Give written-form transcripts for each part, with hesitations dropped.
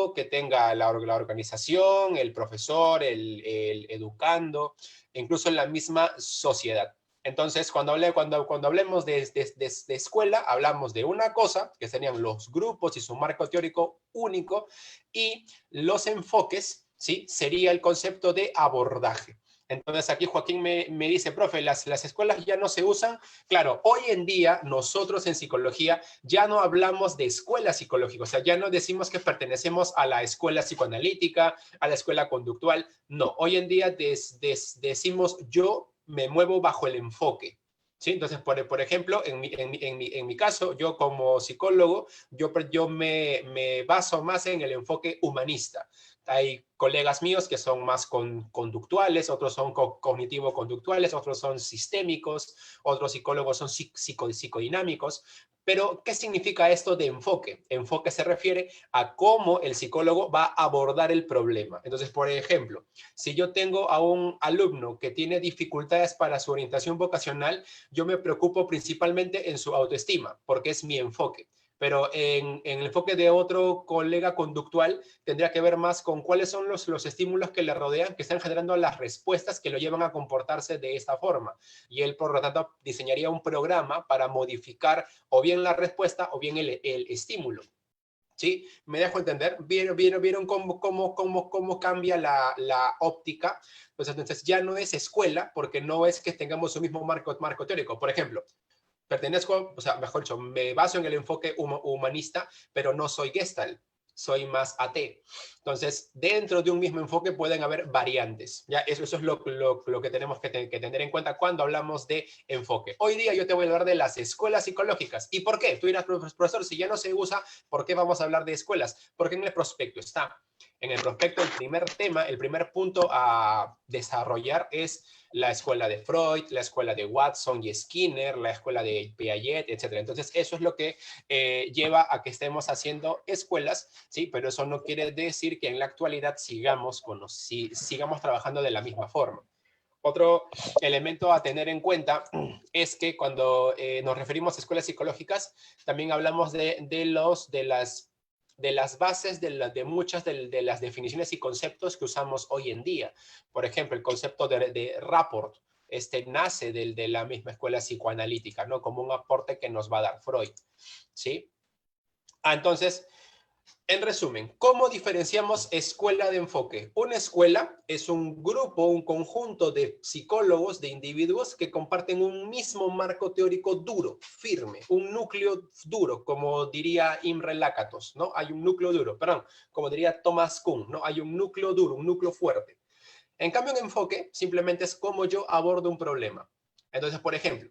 grupo, que tenga la organización, el profesor, el educando, incluso en la misma sociedad. Entonces, cuando hablemos de escuela, hablamos de una cosa, que serían los grupos y su marco teórico único, y los enfoques, ¿sí? Sería el concepto de abordaje. Entonces aquí Joaquín me dice, profe, las escuelas ya no se usan. Claro, hoy en día nosotros en psicología ya no hablamos de escuela psicológica, o sea, ya no decimos que pertenecemos a la escuela psicoanalítica, a la escuela conductual. No, hoy en día decimos yo me muevo bajo el enfoque. ¿Sí? Entonces, por ejemplo, en mi caso, yo como psicólogo, yo me baso más en el enfoque humanista. Hay colegas míos que son más conductuales, otros son cognitivo-conductuales, otros son sistémicos, otros psicólogos son psicodinámicos. Pero, ¿qué significa esto de enfoque? Enfoque se refiere a cómo el psicólogo va a abordar el problema. Entonces, por ejemplo, si yo tengo a un alumno que tiene dificultades para su orientación vocacional, yo me preocupo principalmente en su autoestima, porque es mi enfoque. Pero en el enfoque de otro colega conductual tendría que ver más con cuáles son los estímulos que le rodean, que están generando las respuestas que lo llevan a comportarse de esta forma. Y él, por lo tanto, diseñaría un programa para modificar o bien la respuesta o bien el estímulo. ¿Sí? ¿Me dejo entender? ¿Vieron cómo cambia la óptica? Pues entonces ya no es escuela, porque no es que tengamos un mismo marco teórico. Por ejemplo, pertenezco, o sea, mejor dicho, me baso en el enfoque humanista, pero no soy Gestalt, soy más AT. Entonces, dentro de un mismo enfoque pueden haber variantes. ¿Ya? Eso es lo que tenemos que tener en cuenta cuando hablamos de enfoque. Hoy día yo te voy a hablar de las escuelas psicológicas. ¿Y por qué? Tú dirás, profesor, si ya no se usa, ¿por qué vamos a hablar de escuelas? Porque en el prospecto está. En el prospecto, el primer tema, el primer punto a desarrollar es la escuela de Freud, la escuela de Watson y Skinner, la escuela de Piaget, etc. Entonces, eso es lo que lleva a que estemos haciendo escuelas, ¿sí? Pero eso no quiere decir que en la actualidad sigamos trabajando de la misma forma. Otro elemento a tener en cuenta es que cuando nos referimos a escuelas psicológicas, también hablamos de las bases de muchas de las definiciones y conceptos que usamos hoy en día. Por ejemplo, el concepto de rapport nace de la misma escuela psicoanalítica, ¿no? Como un aporte que nos va a dar Freud, ¿sí? Entonces, en resumen, ¿cómo diferenciamos escuela de enfoque? Una escuela es un grupo, un conjunto de psicólogos, de individuos que comparten un mismo marco teórico duro, firme, un núcleo duro, como diría Imre Lakatos, ¿no? Hay un núcleo duro, perdón, como diría Thomas Kuhn, ¿no? Hay un núcleo duro, un núcleo fuerte. En cambio, un enfoque simplemente es cómo yo abordo un problema. Entonces, por ejemplo,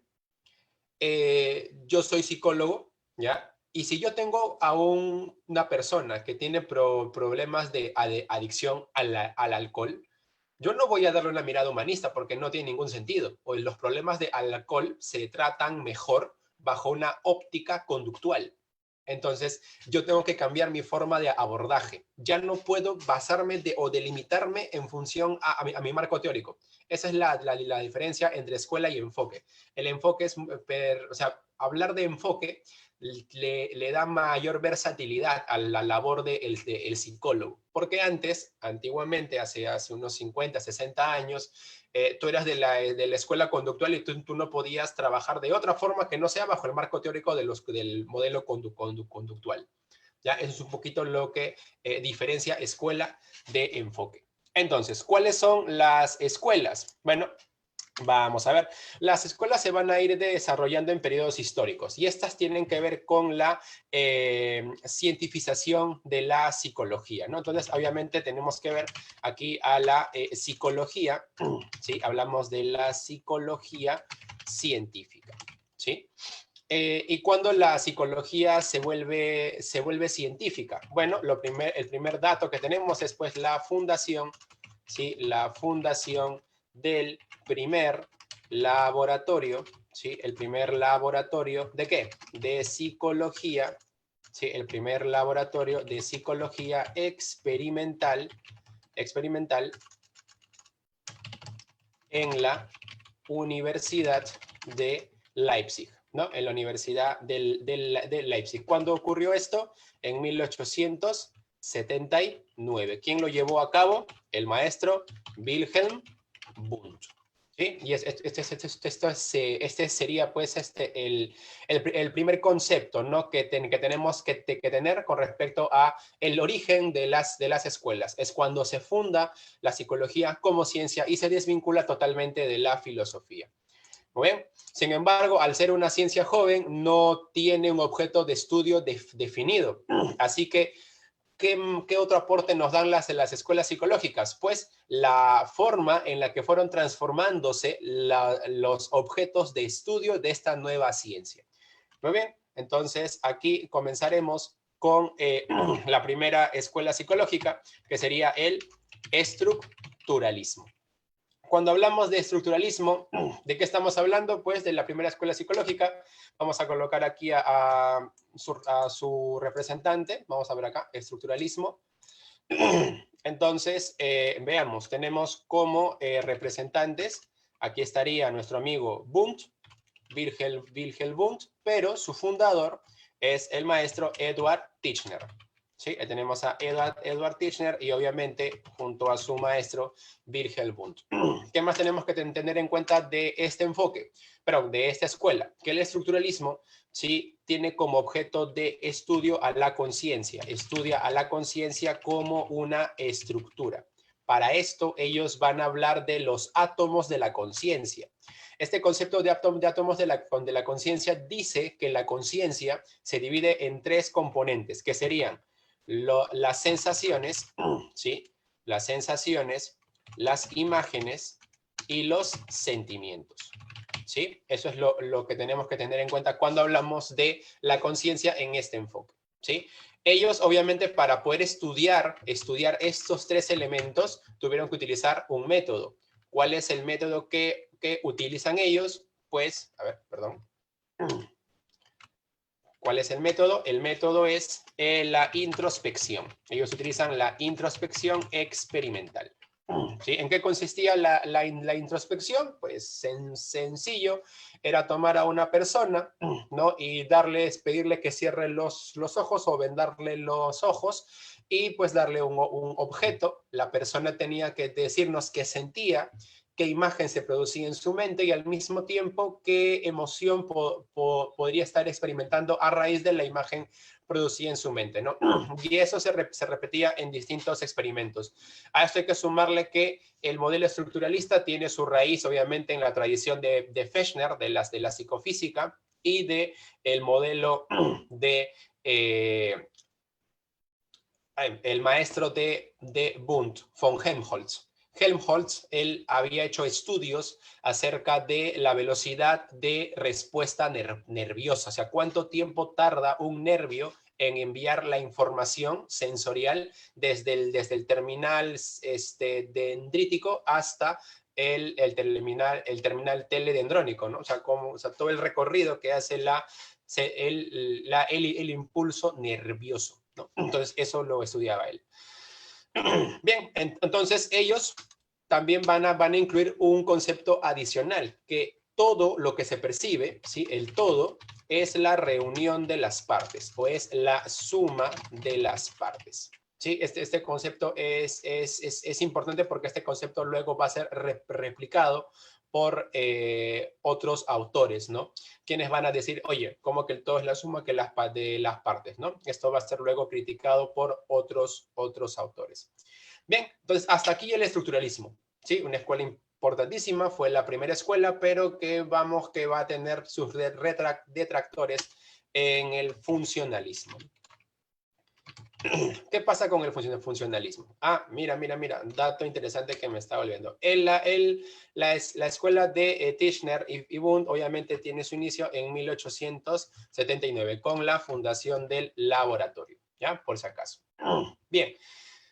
yo soy psicólogo, ¿ya? Y si yo tengo a una persona que tiene problemas de adicción al alcohol, yo no voy a darle una mirada humanista porque no tiene ningún sentido. O los problemas de alcohol se tratan mejor bajo una óptica conductual. Entonces, yo tengo que cambiar mi forma de abordaje. Ya no puedo basarme o delimitarme en función a mi marco teórico. Esa es la diferencia entre escuela y enfoque. El enfoque es, o sea, hablar de enfoque le da mayor versatilidad a la labor del psicólogo. Porque antiguamente, hace unos 50, 60 años, tú eras de la escuela conductual y tú no podías trabajar de otra forma que no sea bajo el marco teórico del modelo conductual. ¿Ya? Eso es un poquito lo que diferencia escuela de enfoque. Entonces, ¿cuáles son las escuelas? Bueno, vamos a ver, las escuelas se van a ir desarrollando en periodos históricos y estas tienen que ver con la cientificación de la psicología, ¿no? Entonces, obviamente tenemos que ver aquí a la psicología, ¿sí? Hablamos de la psicología científica, ¿sí? ¿Y cuándo la psicología se vuelve científica? Bueno, el primer dato que tenemos es pues la fundación, ¿sí? La fundación del primer laboratorio, ¿sí? El primer laboratorio, ¿de qué? De psicología, ¿sí? El primer laboratorio de psicología experimental en la Universidad de Leipzig, ¿no? En la Universidad de Leipzig. ¿Cuándo ocurrió esto? En 1860. 1979. ¿Quién lo llevó a cabo? El maestro Wilhelm Wundt. ¿Sí? Y este sería pues el primer concepto, ¿no? que tenemos que tener con respecto a el origen de las escuelas. Es cuando se funda la psicología como ciencia y se desvincula totalmente de la filosofía. ¿Muy bien? Sin embargo, al ser una ciencia joven, no tiene un objeto de estudio definido. Así que, ¿qué otro aporte nos dan las escuelas psicológicas? Pues la forma en la que fueron transformándose los objetos de estudio de esta nueva ciencia. Muy bien, entonces aquí comenzaremos con la primera escuela psicológica, que sería el estructuralismo. Cuando hablamos de estructuralismo, ¿de qué estamos hablando? Pues de la primera escuela psicológica. Vamos a colocar aquí a su representante. Vamos a ver acá, estructuralismo. Entonces, veamos, tenemos como representantes, aquí estaría nuestro amigo Wundt, Wilhelm Wundt, pero su fundador es el maestro Edward Titchener. ¿Sí? Tenemos a Edward Titchener y obviamente junto a su maestro Wilhelm Wundt. ¿Qué más tenemos que tener en cuenta de este enfoque? Perdón, de esta escuela, que el estructuralismo sí tiene como objeto de estudio a la conciencia, estudia a la conciencia como una estructura. Para esto ellos van a hablar de los átomos de la conciencia. Este concepto de átomos de la conciencia dice que la conciencia se divide en tres componentes, que serían las sensaciones, ¿sí? Las sensaciones, las imágenes y los sentimientos. ¿Sí? Eso es lo que tenemos que tener en cuenta cuando hablamos de la conciencia en este enfoque. ¿Sí? Ellos, obviamente, para poder estudiar estos tres elementos, tuvieron que utilizar un método. ¿Cuál es el método que utilizan ellos? Pues, a ver, perdón. ¿Cuál es el método? El método es la introspección. Ellos utilizan la introspección experimental. ¿Sí? ¿En qué consistía la introspección? Pues sencillo, era tomar a una persona, ¿no? Y pedirle que cierre los ojos o vendarle los ojos y pues darle un objeto. La persona tenía que decirnos qué sentía, qué imagen se producía en su mente y al mismo tiempo qué emoción podría estar experimentando a raíz de la imagen producida en su mente, ¿no? Y eso se repetía en distintos experimentos. A esto hay que sumarle que el modelo estructuralista tiene su raíz, obviamente, en la tradición de Fechner, de la psicofísica, y de el modelo de el maestro de Wundt, von Helmholtz. Helmholtz, él había hecho estudios acerca de la velocidad de respuesta nerviosa, o sea, cuánto tiempo tarda un nervio en enviar la información sensorial desde el terminal dendrítico hasta el terminal teledendrónico, ¿no? O sea, todo el recorrido que hace el impulso nervioso, ¿no? Entonces, eso lo estudiaba él. Bien, entonces ellos también van a incluir un concepto adicional, que todo lo que se percibe, ¿sí? El todo es la reunión de las partes o es la suma de las partes. ¿Sí? Este concepto es importante porque este concepto luego va a ser replicado por otros autores, ¿no? Quienes van a decir, oye, ¿cómo que el todo es la suma de las partes, ¿no? Esto va a ser luego criticado por otros autores. Bien, entonces hasta aquí el estructuralismo, ¿sí? Una escuela importantísima, fue la primera escuela, pero que va a tener sus detractores en el funcionalismo. ¿Qué pasa con el funcionalismo? Ah, mira, dato interesante que me está olvidando. La escuela de Titchener y Wundt obviamente tiene su inicio en 1879 con la fundación del laboratorio, ¿ya? Por si acaso. Bien,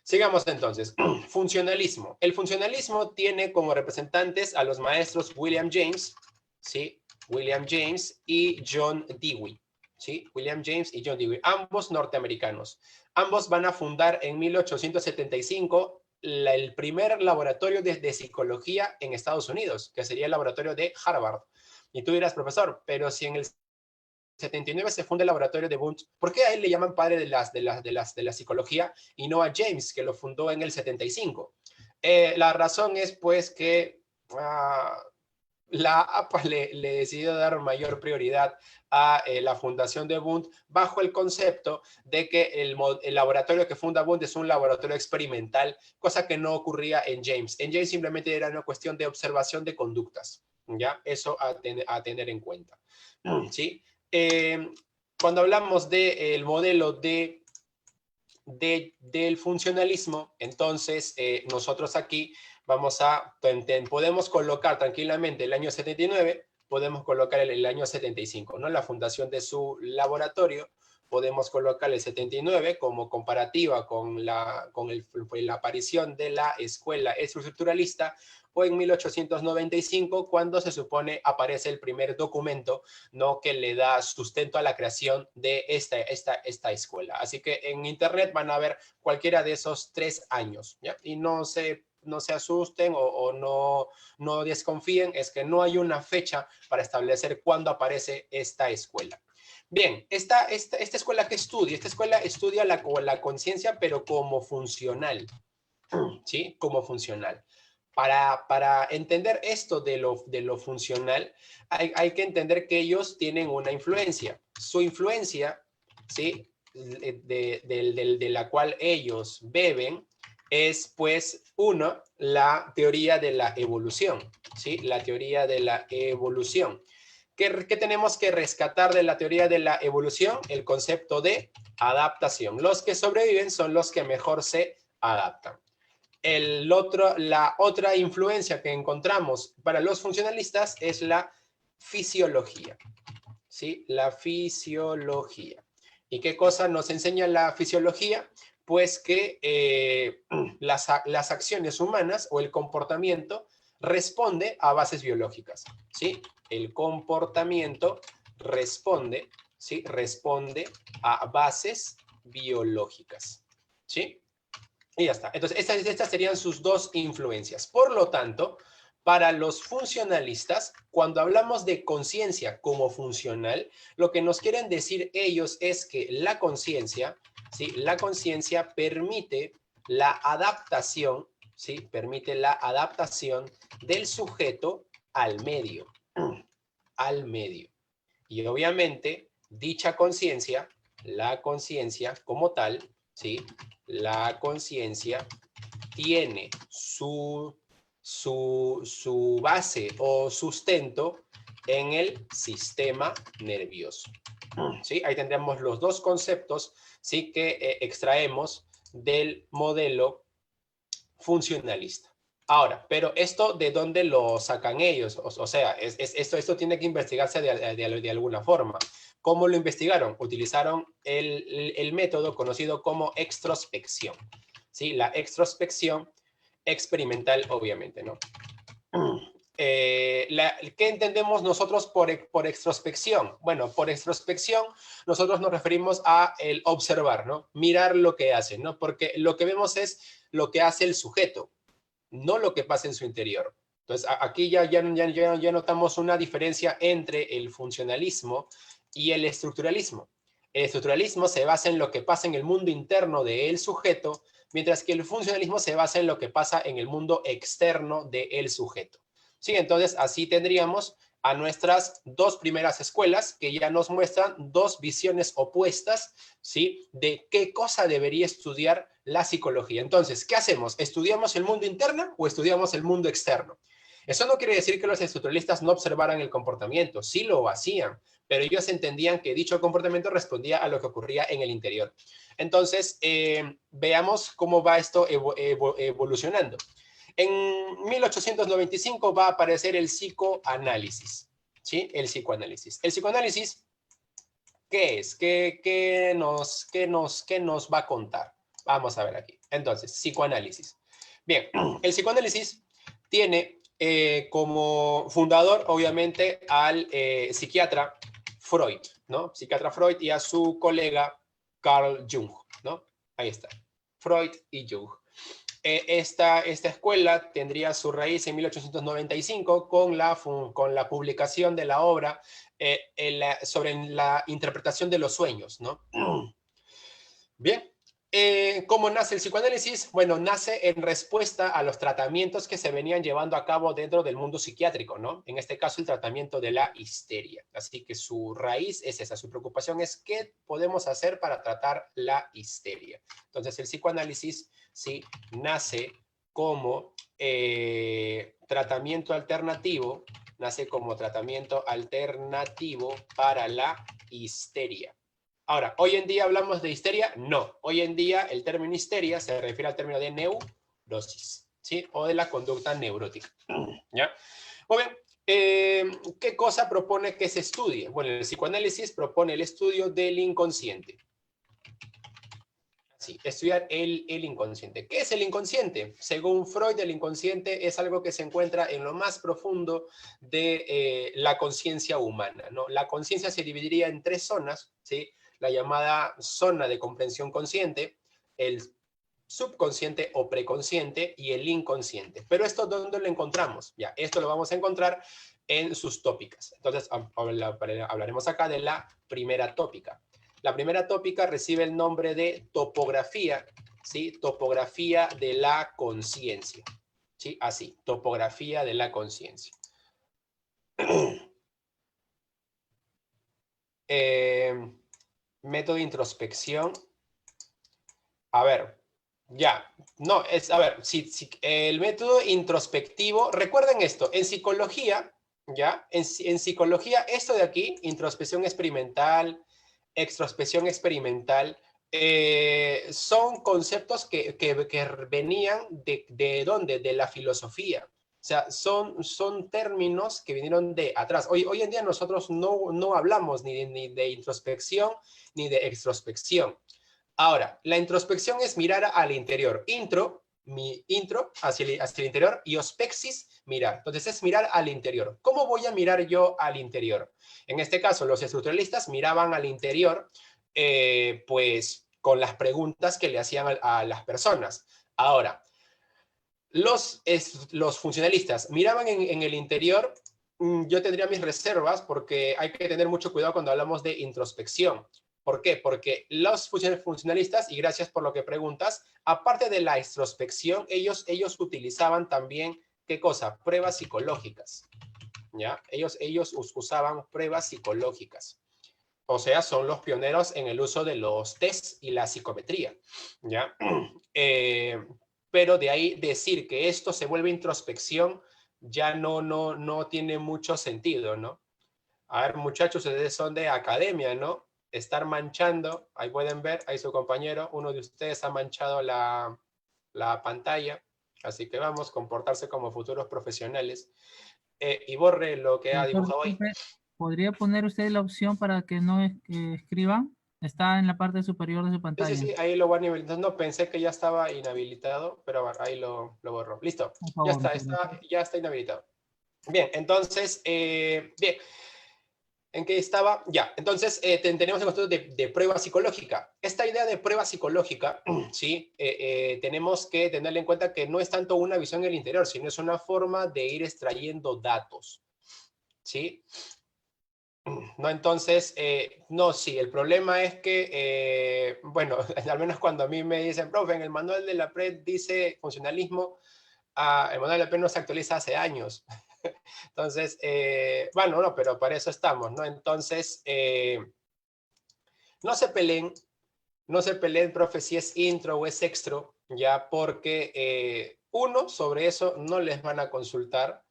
sigamos entonces. Funcionalismo. El funcionalismo tiene como representantes a los maestros William James, ¿sí? William James y John Dewey. ¿Sí? William James y John Dewey, ambos norteamericanos. Ambos van a fundar en 1875 el primer laboratorio de psicología en Estados Unidos, que sería el laboratorio de Harvard. Y tú dirás, profesor, pero si en el 79 se funda el laboratorio de Wundt. ¿Por qué a él le llaman padre de la psicología y no a James, que lo fundó en el 75? La razón es pues que la APA le decidió dar mayor prioridad a la fundación de Wundt bajo el concepto de que el laboratorio que funda Wundt es un laboratorio experimental, cosa que no ocurría en James. En James simplemente era una cuestión de observación de conductas, ¿ya? Eso a tener en cuenta, ¿sí? Cuando hablamos del modelo del funcionalismo, entonces nosotros aquí podemos colocar tranquilamente el año 79, podemos colocar el año 75, ¿no? La fundación de su laboratorio, podemos colocar el 79 como comparativa con la aparición de la escuela estructuralista, o en 1895, cuando se supone aparece el primer documento, ¿no?, que le da sustento a la creación de esta escuela. Así que en internet van a ver cualquiera de esos 3 años, ¿ya? Y no se asusten o no desconfíen, es que no hay una fecha para establecer cuándo aparece esta escuela. Bien, esta escuela que estudia, esta escuela estudia la conciencia, pero como funcional, ¿sí? Como funcional. Para entender esto de lo funcional, hay que entender que ellos tienen una influencia. Su influencia, ¿sí?, de la cual ellos beben, es pues, uno, la teoría de la evolución, ¿sí? La teoría de la evolución. ¿Qué tenemos que rescatar de la teoría de la evolución? El concepto de adaptación. Los que sobreviven son los que mejor se adaptan. La otra influencia que encontramos para los funcionalistas es la fisiología, ¿sí? La fisiología. ¿Y qué cosa nos enseña la fisiología? Pues que las acciones humanas o el comportamiento responde a bases biológicas, ¿sí? El comportamiento responde, ¿sí?, responde a bases biológicas, ¿sí? Y ya está. Entonces, estas serían sus dos influencias. Por lo tanto, para los funcionalistas, cuando hablamos de conciencia como funcional, lo que nos quieren decir ellos es que la conciencia, ¿sí?, la conciencia permite la adaptación, ¿sí?, permite la adaptación del sujeto al medio, al medio. Y obviamente, dicha conciencia, la conciencia como tal, ¿sí?, la conciencia tiene su base o sustento en el sistema nervioso, ¿sí? Ahí tendremos los dos conceptos, ¿sí?, que extraemos del modelo funcionalista. Ahora, pero esto, ¿de dónde lo sacan ellos? O sea, esto tiene que investigarse de alguna forma. ¿Cómo lo investigaron? Utilizaron el método conocido como extrospección, ¿sí? La extrospección experimental, obviamente, ¿no? ¿Qué entendemos nosotros por extrospección? Bueno, por extrospección nosotros nos referimos a el observar, ¿no? Mirar lo que hace, ¿no? Porque lo que vemos es lo que hace el sujeto, no lo que pasa en su interior. Entonces, aquí ya notamos una diferencia entre el funcionalismo y el estructuralismo. El estructuralismo se basa en lo que pasa en el mundo interno del sujeto, mientras que el funcionalismo se basa en lo que pasa en el mundo externo del sujeto. Sí, entonces así tendríamos a nuestras dos primeras escuelas que ya nos muestran dos visiones opuestas, ¿sí?, de qué cosa debería estudiar la psicología. Entonces, ¿qué hacemos? ¿Estudiamos el mundo interno o estudiamos el mundo externo? Eso no quiere decir que los estructuralistas no observaran el comportamiento, sí lo hacían, pero ellos entendían que dicho comportamiento respondía a lo que ocurría en el interior. Entonces, veamos cómo va esto evolucionando. En 1895 va a aparecer el psicoanálisis, ¿sí? El psicoanálisis. El psicoanálisis, ¿qué es? ¿Qué nos va a contar? Vamos a ver aquí. Entonces, psicoanálisis. Bien, el psicoanálisis tiene como fundador, obviamente, al psiquiatra Freud, ¿no? Psiquiatra Freud y a su colega Carl Jung, ¿no? Ahí está. Freud y Jung. esta escuela tendría su raíz en 1895 con la publicación de la obra sobre la interpretación de los sueños, ¿no? Bien. ¿Cómo nace el psicoanálisis? Bueno, nace en respuesta a los tratamientos que se venían llevando a cabo dentro del mundo psiquiátrico, ¿no? En este caso, el tratamiento de la histeria. Así que su raíz es esa, su preocupación es qué podemos hacer para tratar la histeria. Entonces, el psicoanálisis, sí, nace como tratamiento alternativo, para la histeria. Ahora, ¿hoy en día hablamos de histeria? No. Hoy en día el término histeria se refiere al término de neurosis, ¿sí? O de la conducta neurótica, ¿ya? Muy bien. ¿Qué cosa propone que se estudie? Bueno, el psicoanálisis propone el estudio del inconsciente. Sí, estudiar el inconsciente. ¿Qué es el inconsciente? Según Freud, el inconsciente es algo que se encuentra en lo más profundo de la conciencia humana, ¿no? La conciencia se dividiría en 3 zonas, ¿sí? La llamada zona de comprensión consciente, el subconsciente o preconsciente y el inconsciente. Pero esto, ¿dónde lo encontramos? Ya, esto lo vamos a encontrar en sus tópicas. Entonces, hablaremos acá de la primera tópica. La primera tópica recibe el nombre de topografía, ¿sí? Topografía de la conciencia, ¿sí? Así, topografía de la conciencia. Método de introspección. A ver, ya, no, a ver, si el método introspectivo, recuerden esto, en psicología, ya, en psicología, esto de aquí, introspección experimental, extrospección experimental, son conceptos que venían de ¿dónde? De la filosofía. O sea, son términos que vinieron de atrás. Hoy en día nosotros no hablamos ni de introspección ni de extrospección. Ahora, la introspección es mirar al interior. Intro hacia el interior y ospexis, mirar. Entonces es mirar al interior. ¿Cómo voy a mirar yo al interior? En este caso, los estructuralistas miraban al interior, pues, con las preguntas que le hacían a las personas. Ahora, los funcionalistas miraban en el interior. Yo tendría mis reservas porque hay que tener mucho cuidado cuando hablamos de introspección. ¿Por qué? Porque los funcionalistas, y gracias por lo que preguntas, aparte de la extrospección, ellos utilizaban también, ¿qué cosa? Pruebas psicológicas, ¿ya? Ellos usaban pruebas psicológicas. O sea, son los pioneros en el uso de los tests y la psicometría, ¿ya? Pero de ahí decir que esto se vuelve introspección ya no tiene mucho sentido, ¿no? A ver, muchachos, ustedes son de academia, ¿no? Estar manchando, ahí pueden ver, ahí su compañero, uno de ustedes ha manchado la pantalla, así que vamos, comportarse como futuros profesionales. Y borre lo que ha Doctor, dibujado ahí. disculpe, ¿podría poner usted la opción para que no escriban? Está en la parte superior de su pantalla. Sí, ahí lo voy a inhabilitar. No, pensé que ya estaba inhabilitado, pero ahí lo borro. Listo, Por ya favor, muchas está, gracias. ya está inhabilitado. Bien, entonces, bien. ¿En qué estaba? Ya, entonces tenemos el concepto de prueba psicológica. Esta idea de prueba psicológica, ¿sí? Tenemos que tenerle en cuenta que no es tanto una visión en el interior, sino es una forma de ir extrayendo datos, ¿sí? No, entonces, no, sí, el problema es que, bueno, al menos cuando a mí me dicen, profe, en el manual de la PRED dice funcionalismo, el manual de la PRED no se actualiza hace años. Entonces, bueno, no, pero para eso estamos, ¿no? Entonces, no se peleen, profe, si es intro o es extro, ya, porque uno, sobre eso no les van a consultar,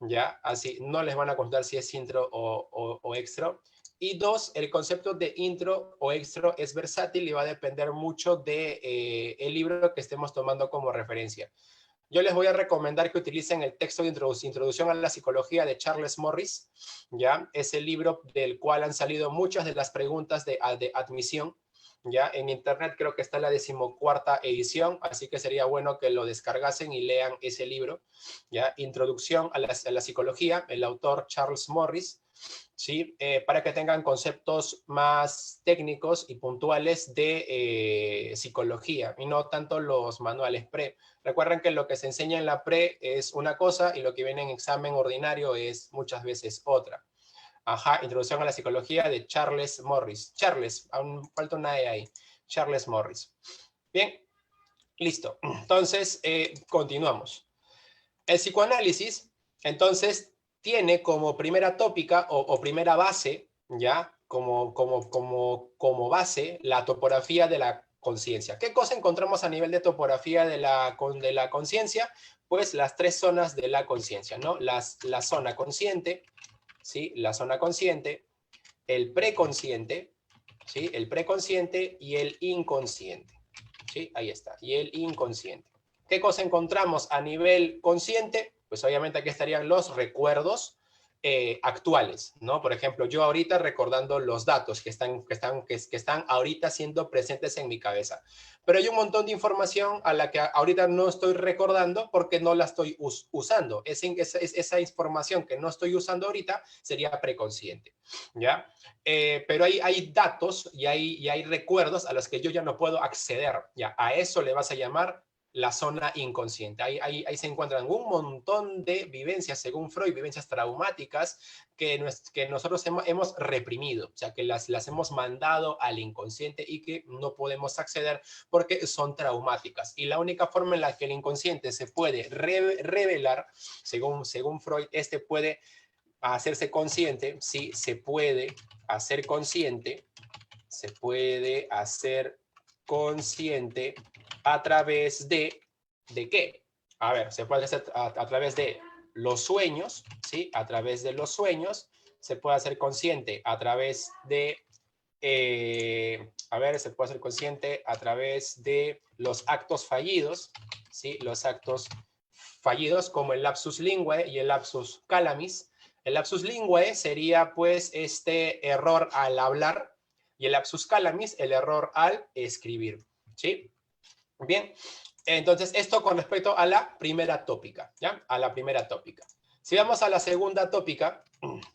ya, así, no les van a consultar si es intro o extro. Y dos, el concepto de intro o extro es versátil y va a depender mucho de el libro que estemos tomando como referencia. Yo les voy a recomendar que utilicen el texto de Introducción a la Psicología de Charles Morris, ¿ya? Es el libro del cual han salido muchas de las preguntas de admisión, ya en internet creo que está la 14ª edición, así que sería bueno que lo descargasen y lean ese libro, ya, Introducción a la Psicología, el autor Charles Morris, ¿sí? Para que tengan conceptos más técnicos y puntuales de psicología y no tanto los manuales pre. Recuerden que lo que se enseña en la pre es una cosa y lo que viene en examen ordinario es muchas veces otra. Ajá, Introducción a la Psicología de Charles Morris. Charles, aún falta una E ahí. Charles Morris. Bien, listo. Entonces, continuamos. El psicoanálisis, entonces, tiene como primera tópica o primera base, ¿ya? Como base, la topografía de la conciencia. ¿Qué cosa encontramos a nivel de topografía de la conciencia? Pues las 3 zonas de la conciencia, ¿no? La zona consciente, ¿sí? La zona consciente, el preconsciente, ¿sí? El preconsciente y el inconsciente, ¿sí? Ahí está, y el inconsciente. ¿Qué cosa encontramos a nivel consciente? Pues obviamente aquí estarían los recuerdos actuales, ¿no? Por ejemplo, yo ahorita recordando los datos que están ahorita siendo presentes en mi cabeza. Pero hay un montón de información a la que ahorita no estoy recordando porque no la estoy usando. Esa información que no estoy usando ahorita sería preconsciente, ¿ya? Pero hay datos y hay recuerdos a los que yo ya no puedo acceder, ¿ya? A eso le vas a llamar la zona inconsciente. Ahí se encuentran un montón de vivencias, según Freud, vivencias traumáticas que nosotros hemos reprimido, o sea, que las hemos mandado al inconsciente y que no podemos acceder porque son traumáticas. Y la única forma en la que el inconsciente se puede revelar, según Freud, puede hacerse consciente, sí, se puede hacer consciente a través ¿de qué? A ver, se puede hacer a través de los sueños, ¿sí? A través de los sueños, se puede hacer consciente a través de, se puede hacer consciente a través de los actos fallidos, ¿sí? Los actos fallidos como el lapsus linguae y el lapsus calamis. El lapsus linguae sería pues este error al hablar y el lapsus calamis, el error al escribir, ¿sí? Bien, entonces esto con respecto a la primera tópica, ¿ya? A la primera tópica. Si vamos a la segunda tópica,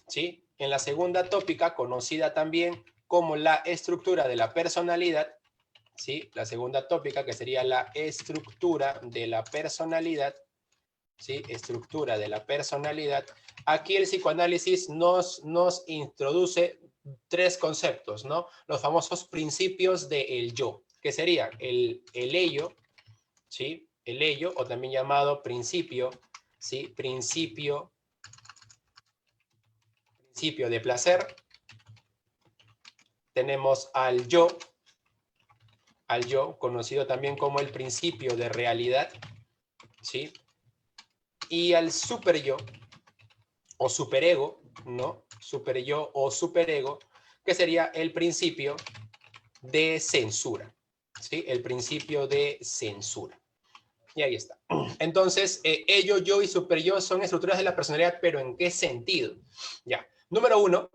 ¿sí? En la segunda tópica, conocida también como la estructura de la personalidad, ¿sí? La segunda tópica que sería la estructura de la personalidad, ¿sí? Estructura de la personalidad. Aquí el psicoanálisis nos introduce 3 conceptos, ¿no? Los famosos principios del yo, que sería el ello, ¿sí? El ello, o también llamado principio, ¿sí? Principio de placer. Tenemos al yo, conocido también como el principio de realidad, ¿sí? Y al superyo, o superego, ¿no? Superyo o superego, que sería el principio de censura, ¿sí? El principio de censura. Y ahí está. Entonces, ello, yo y superyo son estructuras de la personalidad, pero ¿en qué sentido? Ya. Número 1,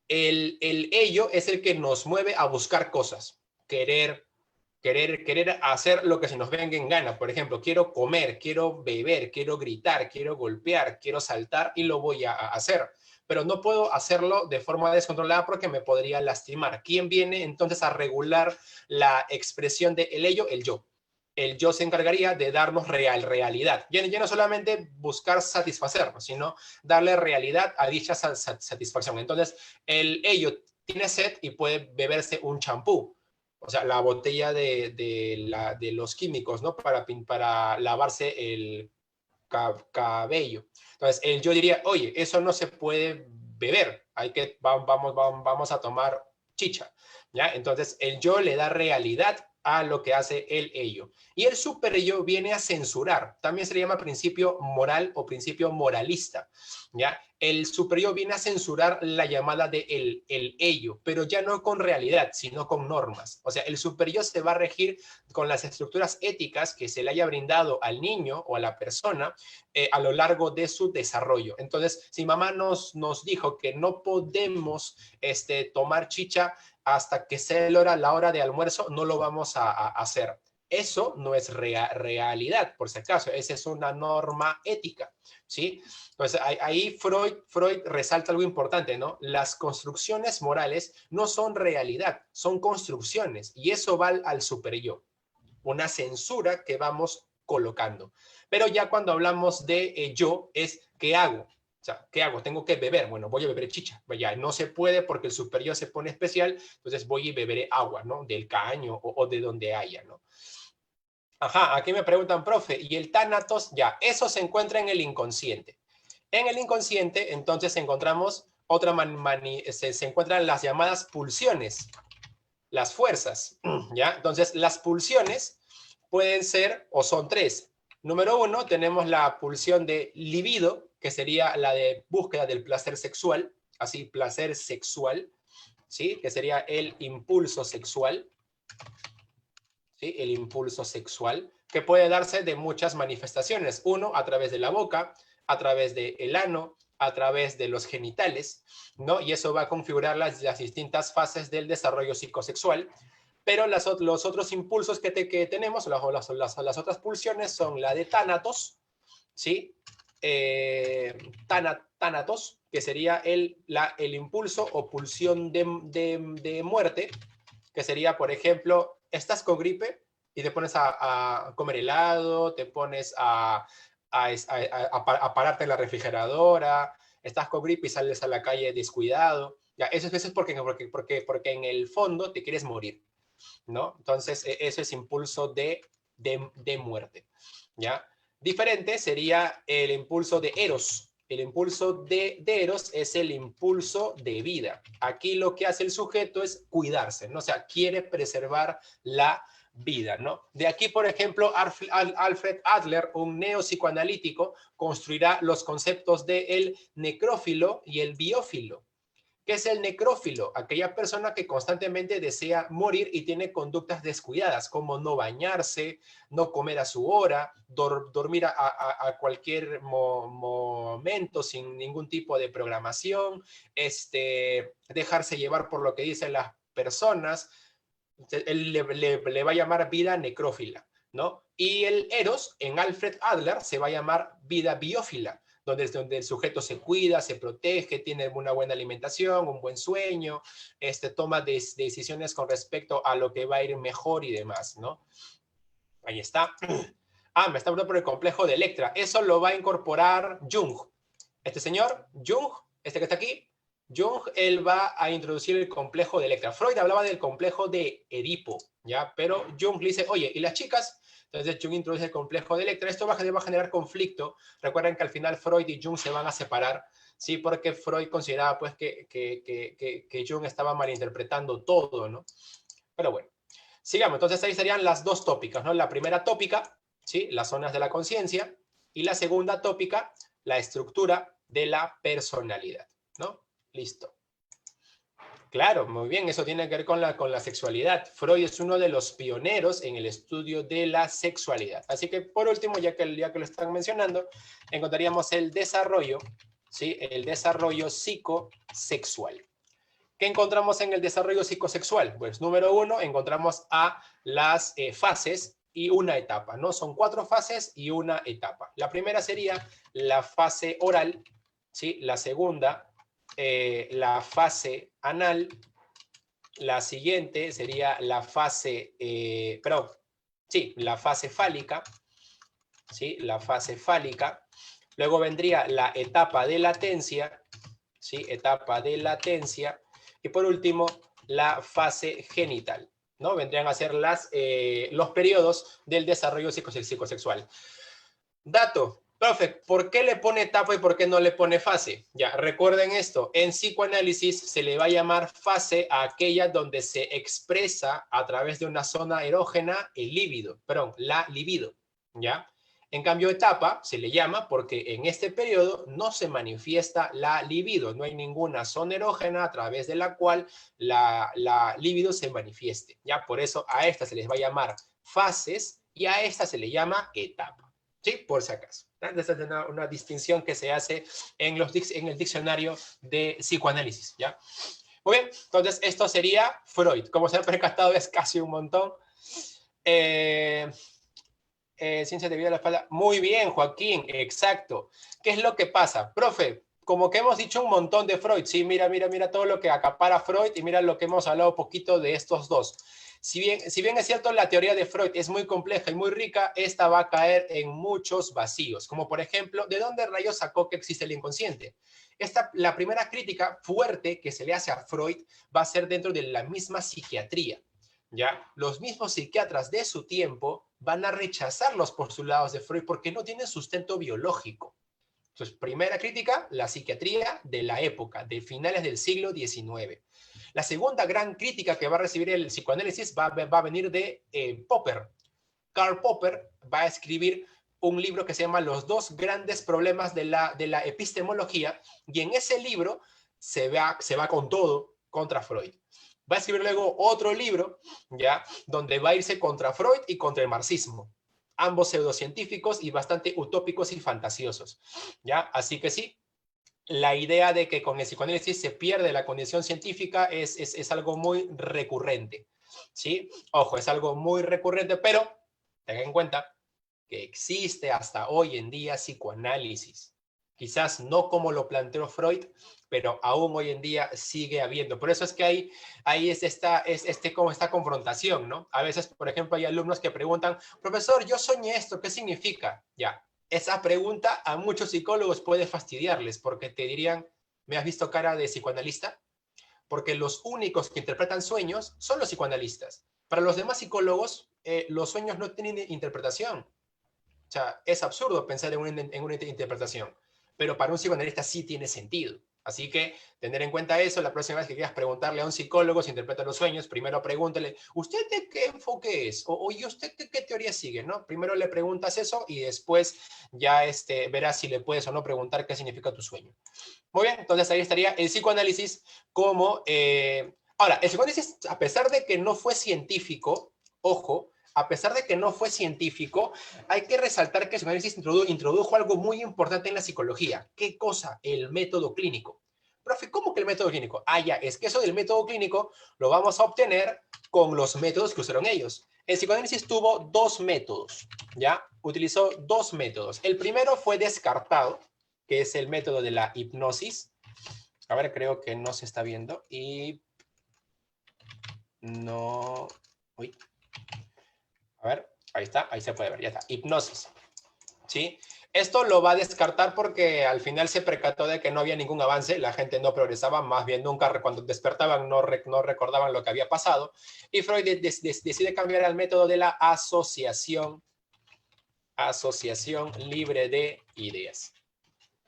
el ello es el que nos mueve a buscar cosas, querer hacer lo que se nos venga en gana. Por ejemplo, quiero comer, quiero beber, quiero gritar, quiero golpear, quiero saltar y lo voy a hacer. Pero no puedo hacerlo de forma descontrolada porque me podría lastimar. ¿Quién viene entonces a regular la expresión de el ello? El yo. El yo se encargaría de darnos realidad. Ya no solamente buscar satisfacernos, sino darle realidad a dicha satisfacción. Entonces, el ello tiene sed y puede beberse un champú. O sea, la botella de los químicos, ¿no? Para lavarse el cabello. Entonces, yo diría, oye, eso no se puede beber, vamos a tomar chicha, ¿ya? Entonces, el yo le da realidad a lo que hace el ello. Y el superyo viene a censurar, también se le llama principio moral o principio moralista, ¿ya? El superyo viene a censurar la llamada de el ello, pero ya no con realidad, sino con normas. O sea, el superyo se va a regir con las estructuras éticas que se le haya brindado al niño o a la persona a lo largo de su desarrollo. Entonces, si mamá nos dijo que no podemos tomar chicha, hasta que sea la hora de almuerzo, no lo vamos a hacer. Eso no es realidad, por si acaso. Esa es una norma ética, ¿sí? Entonces, ahí Freud resalta algo importante, ¿no? Las construcciones morales no son realidad, son construcciones. Y eso va al superyo. Una censura que vamos colocando. Pero ya cuando hablamos de yo, es ¿qué hago? O sea, ¿qué hago? Tengo que beber. Bueno, voy a beber chicha. Ya no se puede porque el superior se pone especial, entonces voy y beberé agua, ¿no? Del caño o de donde haya, ¿no? Ajá, aquí me preguntan, profe, ¿y el tánatos? Ya, eso se encuentra en el inconsciente. En el inconsciente, entonces, encontramos se encuentran las llamadas pulsiones, las fuerzas, ¿ya? Entonces, las pulsiones pueden ser, o son tres. Número uno, tenemos la pulsión de libido, que sería la de búsqueda del placer sexual, así, placer sexual, ¿sí? Que sería el impulso sexual, ¿sí? El impulso sexual, que puede darse de muchas manifestaciones. Uno, a través de la boca, a través del ano, a través de los genitales, ¿no? Y eso va a configurar las distintas fases del desarrollo psicosexual. Pero los otros impulsos que tenemos, las otras pulsiones, son la de tánatos, ¿sí? Tánatos, que sería el impulso o pulsión de muerte, que sería, por ejemplo, estás con gripe y te pones a comer helado, te pones a pararte en la refrigeradora, estás con gripe y sales a la calle descuidado. Ya, eso es porque en el fondo te quieres morir, ¿no? Entonces, eso es impulso de muerte, ¿ya? Diferente sería el impulso de Eros. El impulso de Eros es el impulso de vida. Aquí lo que hace el sujeto es cuidarse, ¿no? O sea, quiere preservar la vida, ¿no? De aquí, por ejemplo, Alfred Adler, un neopsicoanalítico, construirá los conceptos de el necrófilo y el biófilo. ¿Qué es el necrófilo? Aquella persona que constantemente desea morir y tiene conductas descuidadas, como no bañarse, no comer a su hora, dormir a cualquier momento sin ningún tipo de programación, dejarse llevar por lo que dicen las personas. Él le va a llamar vida necrófila, ¿no? Y el Eros, en Alfred Adler, se va a llamar vida biófila, donde el sujeto se cuida, se protege, tiene una buena alimentación, un buen sueño, toma decisiones con respecto a lo que va a ir mejor y demás, ¿no? Ahí está. Ah, me está hablando por el complejo de Electra. Eso lo va a incorporar Jung. Este señor, Jung, este que está aquí, Jung, él va a introducir el complejo de Electra. Freud hablaba del complejo de Edipo, ¿ya? Pero Jung le dice, oye, ¿y las chicas? Entonces Jung introduce el complejo de Electra. Esto va a generar conflicto. Recuerden que al final Freud y Jung se van a separar, ¿sí? Porque Freud consideraba, pues, que Jung estaba malinterpretando todo, ¿no? Pero bueno, sigamos. Entonces ahí serían las dos tópicas, ¿no? La primera tópica, ¿sí? Las zonas de la conciencia. Y la segunda tópica, la estructura de la personalidad, ¿no? Listo. Claro, muy bien, eso tiene que ver con la sexualidad. Freud es uno de los pioneros en el estudio de la sexualidad. Así que, por último, ya que lo están mencionando, encontraríamos el desarrollo, ¿sí? El desarrollo psicosexual. ¿Qué encontramos en el desarrollo psicosexual? Pues, número uno, encontramos a las fases y una etapa, ¿no? Son 4 fases y una etapa. La primera sería la fase oral, ¿sí? La segunda, la fase anal. La siguiente sería la fase, la fase fálica, ¿sí? La fase fálica. Luego vendría la etapa de latencia, ¿sí? Etapa de latencia. Y por último, la fase genital, ¿no? Vendrían a ser los periodos del desarrollo psicosexual. Dato, profe, ¿por qué le pone etapa y por qué no le pone fase? Ya, recuerden esto, en psicoanálisis se le va a llamar fase a aquella donde se expresa a través de una zona erógena la libido, ¿ya? En cambio, etapa se le llama porque en este periodo no se manifiesta la libido, no hay ninguna zona erógena a través de la cual la libido se manifieste, ¿ya? Por eso a esta se les va a llamar fases y a esta se le llama etapa. Sí, por si acaso. Esa es una distinción que se hace en el diccionario de psicoanálisis, ¿ya? Muy bien, entonces esto sería Freud. Como se han percatado, es casi un montón. Ciencia de vida de la espalda. Muy bien, Joaquín, exacto. ¿Qué es lo que pasa? Profe, como que hemos dicho un montón de Freud, sí, mira todo lo que acapara Freud y mira lo que hemos hablado poquito de estos dos. Si bien es cierto, la teoría de Freud es muy compleja y muy rica, esta va a caer en muchos vacíos, como por ejemplo, ¿de dónde rayos sacó que existe el inconsciente? La primera crítica fuerte que se le hace a Freud va a ser dentro de la misma psiquiatría. ¿Ya? Los mismos psiquiatras de su tiempo van a rechazar los postulados de Freud porque no tienen sustento biológico. Entonces, primera crítica, la psiquiatría de la época, de finales del siglo XIX. La segunda gran crítica que va a recibir el psicoanálisis va a venir de Popper. Karl Popper va a escribir un libro que se llama Los dos grandes problemas de la epistemología, y en ese libro se va con todo contra Freud. Va a escribir luego otro libro, ¿ya? Donde va a irse contra Freud y contra el marxismo. Ambos pseudocientíficos y bastante utópicos y fantasiosos, ¿ya? Así que sí, la idea de que con el psicoanálisis se pierde la condición científica es algo muy recurrente, ¿sí? Ojo, es algo muy recurrente, pero tengan en cuenta que existe hasta hoy en día psicoanálisis. Quizás no como lo planteó Freud, pero aún hoy en día sigue habiendo. Por eso es que ahí como esta confrontación, ¿no? A veces, por ejemplo, hay alumnos que preguntan, profesor, yo soñé esto, ¿qué significa? Ya, esa pregunta a muchos psicólogos puede fastidiarles porque te dirían, ¿me has visto cara de psicoanalista? Porque los únicos que interpretan sueños son los psicoanalistas. Para los demás psicólogos, los sueños no tienen interpretación. O sea, es absurdo pensar en una interpretación, pero para un psicoanalista sí tiene sentido. Así que tener en cuenta eso, la próxima vez que quieras preguntarle a un psicólogo si interpreta los sueños, primero pregúntale, ¿usted de qué enfoque es? ¿Y usted qué teoría sigue? ¿No? Primero le preguntas eso y después ya verás si le puedes o no preguntar qué significa tu sueño. Muy bien, entonces ahí estaría el psicoanálisis como... Ahora, el psicoanálisis, a pesar de que no fue científico, ojo, a pesar de que no fue científico, hay que resaltar que el psicoanálisis introdujo algo muy importante en la psicología. ¿Qué cosa? El método clínico. Profe, ¿cómo que el método clínico? Ya, es que eso del método clínico lo vamos a obtener con los métodos que usaron ellos. El psicoanálisis tuvo dos métodos, ¿ya? Utilizó dos métodos. El primero fue descartado, que es el método de la hipnosis. A ver, creo que no se está viendo. Y no... Uy. A ver, ahí está, ahí se puede ver, ya está. Hipnosis, ¿sí? Esto lo va a descartar porque al final se percató de que no había ningún avance, la gente no progresaba, más bien nunca, cuando despertaban no recordaban lo que había pasado. Y Freud decide cambiar al método de la asociación libre de ideas.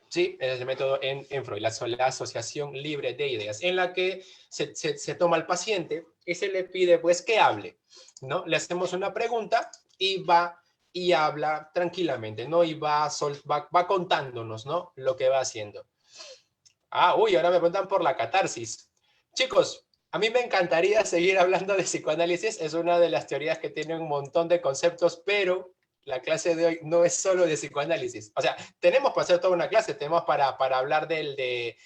Sí, es el método en Freud, la asociación libre de ideas, en la que se toma al paciente y se le pide pues que hable, ¿no? Le hacemos una pregunta y va y habla tranquilamente, ¿no? Y va contándonos, ¿no? Lo que va haciendo. Uy, ahora me preguntan por la catarsis. Chicos, a mí me encantaría seguir hablando de psicoanálisis, es una de las teorías que tiene un montón de conceptos, pero la clase de hoy no es solo de psicoanálisis. O sea, tenemos para hacer toda una clase, tenemos para hablar de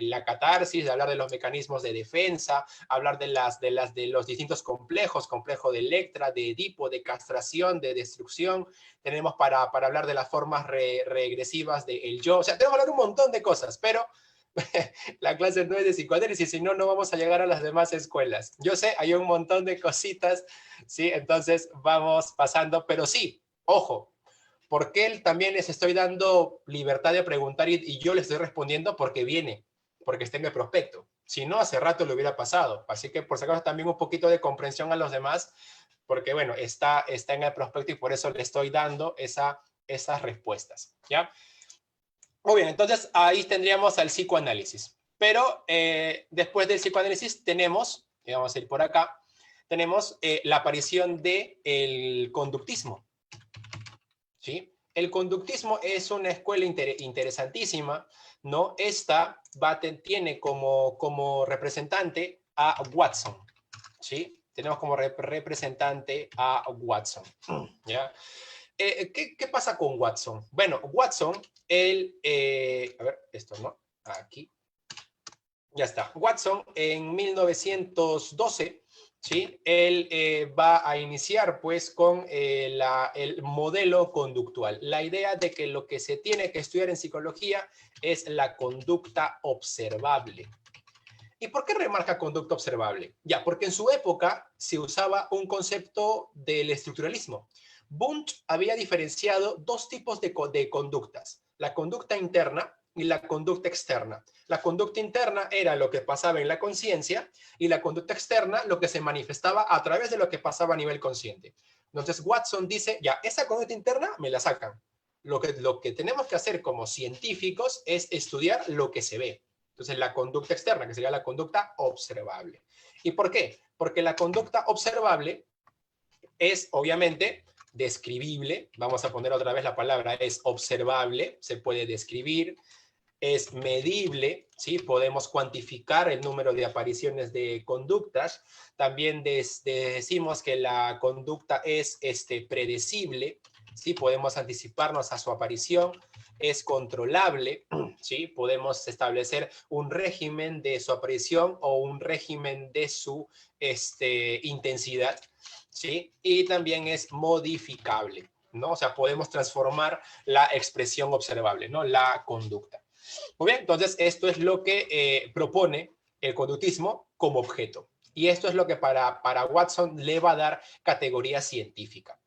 la catarsis, de hablar de los mecanismos de defensa, hablar de los distintos complejos, complejo de Electra, de Edipo, de castración, de destrucción. Tenemos para hablar de las formas regresivas del yo. O sea, tenemos que hablar un montón de cosas, pero la clase no es de psicoanálisis, si no, no vamos a llegar a las demás escuelas. Yo sé, hay un montón de cositas, ¿sí? Entonces vamos pasando, pero sí, ojo, ¿por qué también les estoy dando libertad de preguntar y yo les estoy respondiendo? Porque viene, porque está en el prospecto. Si no, hace rato lo hubiera pasado. Así que por si acaso también un poquito de comprensión a los demás, porque bueno, está en el prospecto y por eso le estoy dando esas respuestas, ¿ya? Muy bien, entonces ahí tendríamos al psicoanálisis. Pero después del psicoanálisis tenemos, y vamos a ir por acá, tenemos la aparición del conductismo. ¿Sí? El conductismo es una escuela interesantísima, ¿no? Esta tiene como representante a Watson, ¿sí? Tenemos como representante a Watson, ¿ya? ¿Qué pasa con Watson? Bueno, Watson, él, a ver, esto no, aquí. Ya está. Watson en 1912, ¿sí? Él va a iniciar pues con el modelo conductual. La idea de que lo que se tiene que estudiar en psicología es la conducta observable. ¿Y por qué remarca conducta observable? Ya, porque en su época se usaba un concepto del estructuralismo. Wundt había diferenciado dos tipos de conductas, la conducta interna y la conducta externa. La conducta interna era lo que pasaba en la conciencia y la conducta externa lo que se manifestaba a través de lo que pasaba a nivel consciente. Entonces Watson dice, ya, esa conducta interna me la sacan. Lo que tenemos que hacer como científicos es estudiar lo que se ve. Entonces, la conducta externa, que sería la conducta observable. ¿Y por qué? Porque la conducta observable es, obviamente, describible. Vamos a poner otra vez la palabra, es observable, se puede describir, es medible, ¿sí? Podemos cuantificar el número de apariciones de conductas. También decimos que la conducta es predecible, ¿sí? Podemos anticiparnos a su aparición, es controlable, ¿sí? Podemos establecer un régimen de su aparición o un régimen de su intensidad, ¿sí? Y también es modificable, ¿no? O sea, podemos transformar la expresión observable, ¿no? La conducta. Muy bien, entonces esto es lo que propone el conductismo como objeto. Y esto es lo que para Watson le va a dar categoría científica.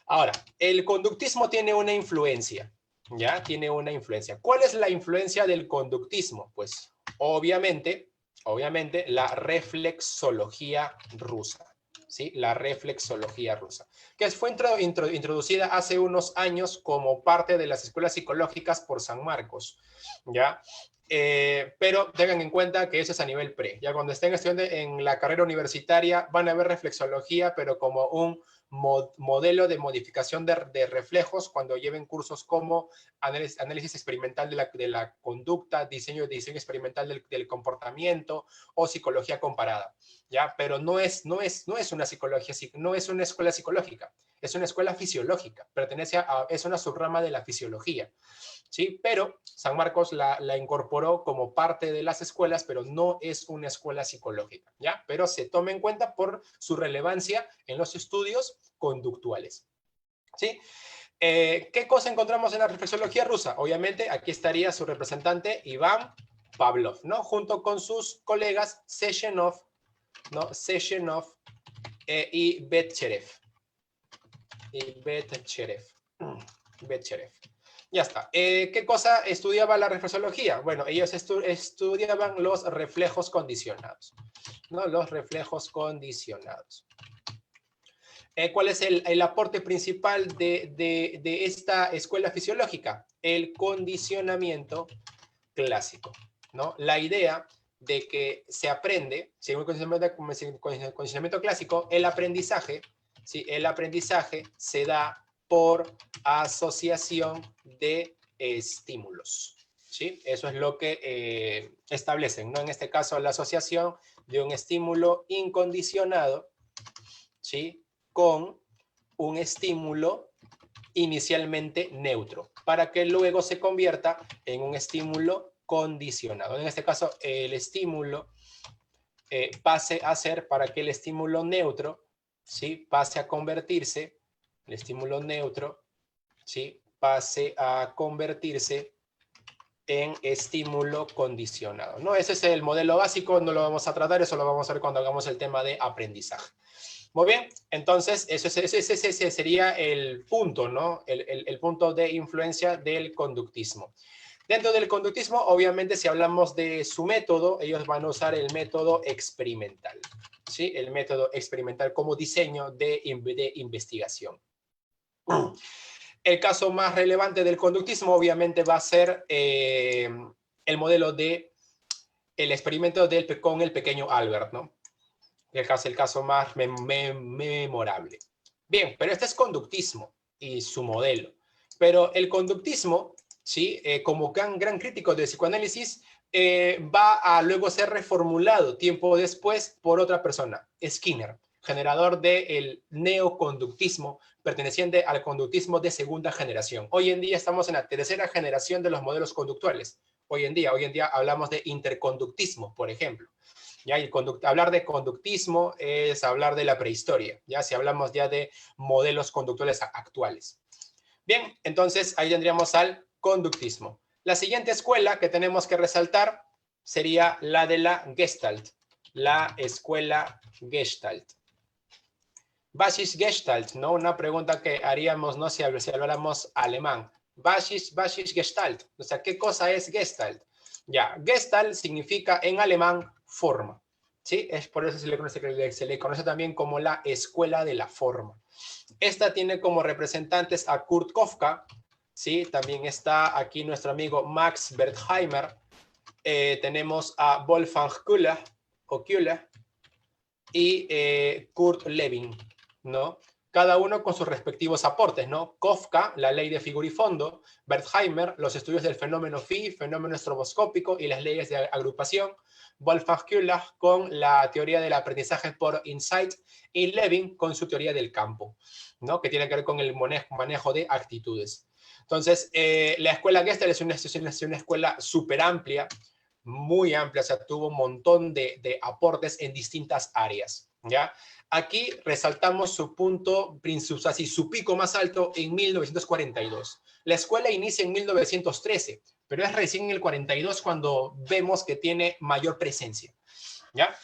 Ahora, el conductismo tiene una influencia, ¿ya? Tiene una influencia. ¿Cuál es la influencia del conductismo? Pues obviamente, la reflexología rusa. ¿Sí? La reflexología rusa, que fue introducida hace unos años como parte de las escuelas psicológicas por San Marcos, ¿ya? Pero tengan en cuenta que eso es a nivel pre. Ya cuando estén estudiando en la carrera universitaria van a ver reflexología, pero como un modelo de modificación de reflejos cuando lleven cursos como análisis experimental de la conducta, diseño experimental del comportamiento o psicología comparada, ¿ya? Pero no es una psicología, no es una escuela psicológica, es una escuela fisiológica, es una subrama de la fisiología, ¿sí? Pero San Marcos la incorporó como parte de las escuelas, pero no es una escuela psicológica, ¿ya? Pero se toma en cuenta por su relevancia en los estudios conductuales, ¿sí? ¿Qué cosa encontramos en la reflexología rusa? Obviamente, aquí estaría su representante Iván Pavlov, ¿no? Junto con sus colegas Sechenov, ¿no? Sechenov y Betcherev. Betcherev. Ya está. ¿Qué cosa estudiaba la reflexología? Bueno, ellos estudiaban los reflejos condicionados, ¿no? Los reflejos condicionados. ¿Cuál es el aporte principal de esta escuela fisiológica? El condicionamiento clásico, ¿no? La idea de que se aprende, según el condicionamiento clásico, el aprendizaje, ¿sí? El aprendizaje se da por asociación de estímulos, ¿sí? Eso es lo que establecen, ¿no? En este caso, la asociación de un estímulo incondicionado, ¿sí? Con un estímulo inicialmente neutro, para que luego se convierta en un estímulo condicionado. En este caso, el estímulo pase a ser, para que el estímulo neutro, ¿sí? Pase a convertirse, el estímulo neutro, ¿sí? Pase a convertirse en estímulo condicionado, ¿no? Ese es el modelo básico, no lo vamos a tratar, eso lo vamos a ver cuando hagamos el tema de aprendizaje. Muy bien, entonces ese sería el punto, ¿no? El punto de influencia del conductismo. Dentro del conductismo, obviamente, si hablamos de su método, ellos van a usar el método experimental, ¿sí? El método experimental como diseño de investigación. El caso más relevante del conductismo, obviamente, va a ser el modelo de el experimento con el pequeño Albert, ¿no? El caso más memorable. Bien, pero este es conductismo y su modelo. Pero el conductismo, ¿sí? Como gran crítico del psicoanálisis, va a luego ser reformulado tiempo después por otra persona, Skinner, generador del neoconductismo, perteneciente al conductismo de segunda generación. Hoy en día estamos en la tercera generación de los modelos conductuales. hoy en día. Hoy en día hablamos de interconductismo, por ejemplo. ¿Ya? Y hablar de conductismo es hablar de la prehistoria, ya si hablamos ya de modelos conductuales actuales. Bien, entonces ahí tendríamos al conductismo. La siguiente escuela que tenemos que resaltar sería la de la Gestalt, la escuela Gestalt. Was ist Gestalt? ¿No? Una pregunta que haríamos, ¿no? Si habláramos alemán. Was ist Gestalt? O sea, ¿qué cosa es Gestalt? Ya, Gestalt significa en alemán forma. ¿Sí? Es por eso se le conoce también como la escuela de la forma. Esta tiene como representantes a Kurt Kafka, ¿sí? También está aquí nuestro amigo Max Wertheimer. Tenemos a Wolfgang Köhler y Kurt Lewin, ¿no? Cada uno con sus respectivos aportes, ¿no? Kafka, la ley de figura y fondo; Wertheimer, los estudios del fenómeno phi, fenómeno estroboscópico y las leyes de agrupación; Wolfgang Köhler con la teoría del aprendizaje por insight; y Lewin con su teoría del campo, ¿no? Que tiene que ver con el manejo de actitudes. Entonces, la escuela Gestalt es una escuela súper amplia, muy amplia, o sea, tuvo un montón de aportes en distintas áreas, ¿ya? Aquí resaltamos su punto, o sea, su pico más alto en 1942. La escuela inicia en 1913, pero es recién en el 42 cuando vemos que tiene mayor presencia, ¿ya?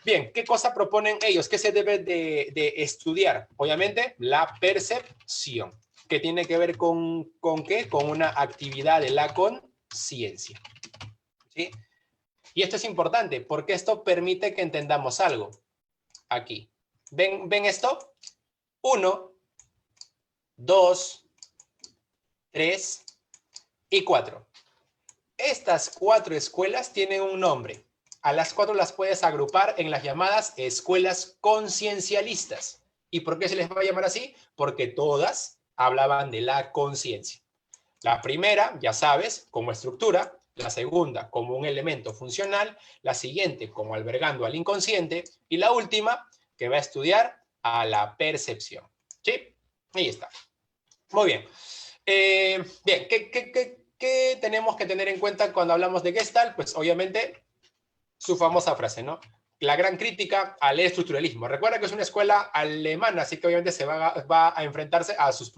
Bien, ¿qué cosa proponen ellos? ¿Qué se debe de estudiar? Obviamente, la percepción, que tiene que ver ¿con qué? Con una actividad de la conciencia, ¿sí? Y esto es importante porque esto permite que entendamos algo. Aquí. ¿Ven esto? 1, 2, 3 y 4. Estas 4 escuelas tienen un nombre. A las 4 las puedes agrupar en las llamadas escuelas conciencialistas. ¿Y por qué se les va a llamar así? Porque todas hablaban de la conciencia. La primera, ya sabes, como estructura; la segunda, como un elemento funcional; la siguiente, como albergando al inconsciente; y la última, que va a estudiar a la percepción. ¿Sí? Ahí está. Muy bien. Bien, ¿qué tenemos que tener en cuenta cuando hablamos de Gestalt? Pues obviamente su famosa frase, ¿no? La gran crítica al estructuralismo. Recuerda que es una escuela alemana, así que obviamente se va a enfrentarse a sus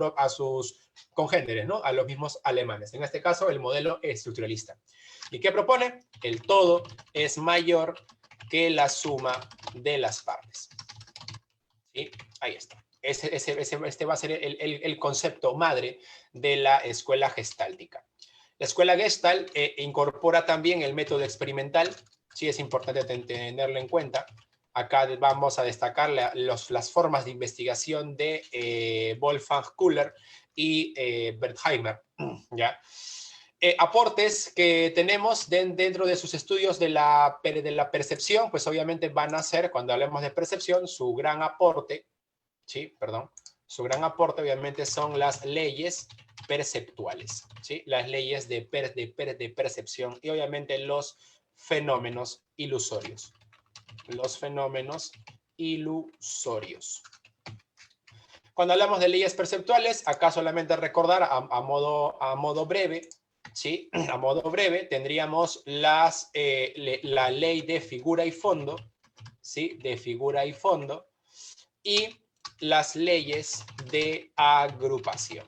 congéneres, ¿no? A los mismos alemanes. En este caso, el modelo estructuralista. ¿Y qué propone? El todo es mayor que la suma de las partes. ¿Sí? Ahí está. Este va a ser el concepto madre de la escuela gestáltica. La escuela Gestalt incorpora también el método experimental. Sí, es importante tenerlo en cuenta. Acá vamos a destacar las formas de investigación de Wolfgang Köhler y Wertheimer, ¿ya? Aportes que tenemos dentro de sus estudios de la percepción, pues obviamente van a ser, cuando hablemos de percepción, su gran aporte, ¿sí? Perdón. Su gran aporte obviamente son las leyes perceptuales, ¿sí? Las leyes de percepción y obviamente los fenómenos ilusorios. Los fenómenos ilusorios. Cuando hablamos de leyes perceptuales, acá solamente recordar a modo breve, ¿sí? A modo breve tendríamos la ley de figura y fondo, ¿sí? De figura y fondo, y las leyes de agrupación.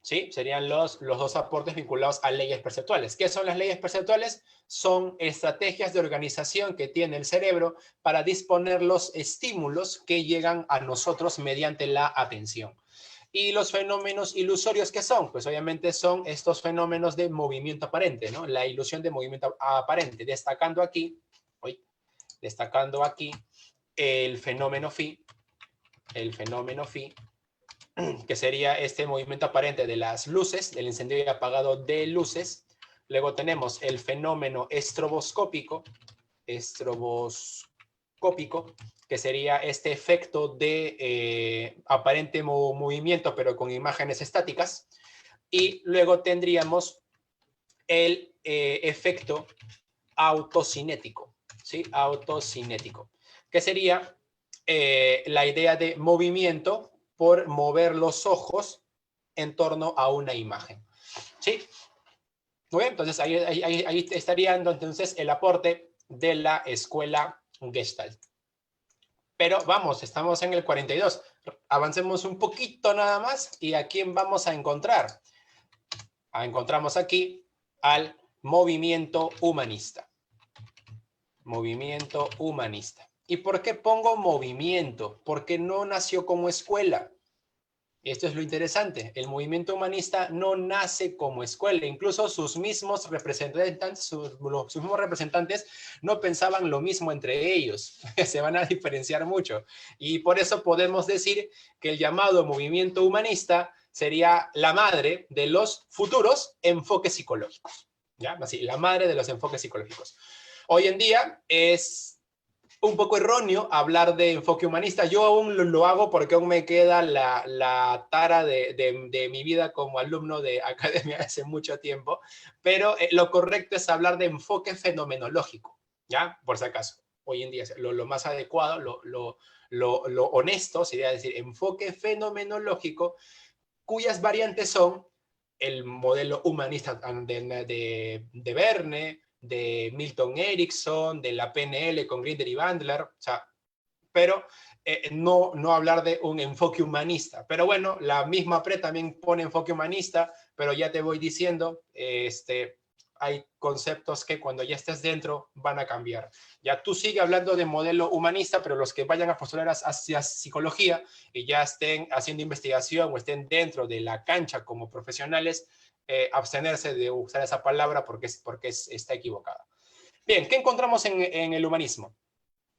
¿Sí? Serían los dos aportes vinculados a leyes perceptuales. ¿Qué son las leyes perceptuales? Son estrategias de organización que tiene el cerebro para disponer los estímulos que llegan a nosotros mediante la atención. ¿Y los fenómenos ilusorios qué son? Pues obviamente son estos fenómenos de movimiento aparente, ¿no? La ilusión de movimiento aparente, destacando aquí el fenómeno phi, que sería este movimiento aparente de las luces, del encendido y apagado de luces. Luego tenemos el fenómeno estroboscópico, que sería este efecto de aparente movimiento, pero con imágenes estáticas. Y luego tendríamos el efecto autocinético, ¿sí? Autocinético, que sería la idea de movimiento por mover los ojos en torno a una imagen, ¿sí? Muy bien, entonces ahí estaría entonces el aporte de la escuela Gestalt. Pero vamos, estamos en el 42. Avancemos un poquito nada más y ¿a quién vamos a encontrar? Encontramos aquí al movimiento humanista. Movimiento humanista. ¿Y por qué pongo movimiento? Porque no nació como escuela. Esto es lo interesante. El movimiento humanista no nace como escuela. Incluso sus mismos representantes, mismos representantes no pensaban lo mismo entre ellos. Se van a diferenciar mucho. Y por eso podemos decir que el llamado movimiento humanista sería la madre de los futuros enfoques psicológicos. ¿Ya? Así, la madre de los enfoques psicológicos. Hoy en día es un poco erróneo hablar de enfoque humanista. Yo aún lo hago porque aún me queda la tara de mi vida como alumno de academia hace mucho tiempo, pero lo correcto es hablar de enfoque fenomenológico, ¿ya? Por si acaso. Hoy en día lo más adecuado, lo honesto sería decir enfoque fenomenológico, cuyas variantes son el modelo humanista de Verne, de Milton Erickson, de la PNL con Grinder y Bandler, o sea, pero no hablar de un enfoque humanista. Pero bueno, la misma PRE también pone enfoque humanista, pero ya te voy diciendo, hay conceptos que cuando ya estés dentro van a cambiar. Ya tú sigue hablando de modelo humanista, pero los que vayan a postular hacia psicología y ya estén haciendo investigación o estén dentro de la cancha como profesionales, abstenerse de usar esa palabra porque está equivocada. Bien, ¿qué encontramos en el humanismo?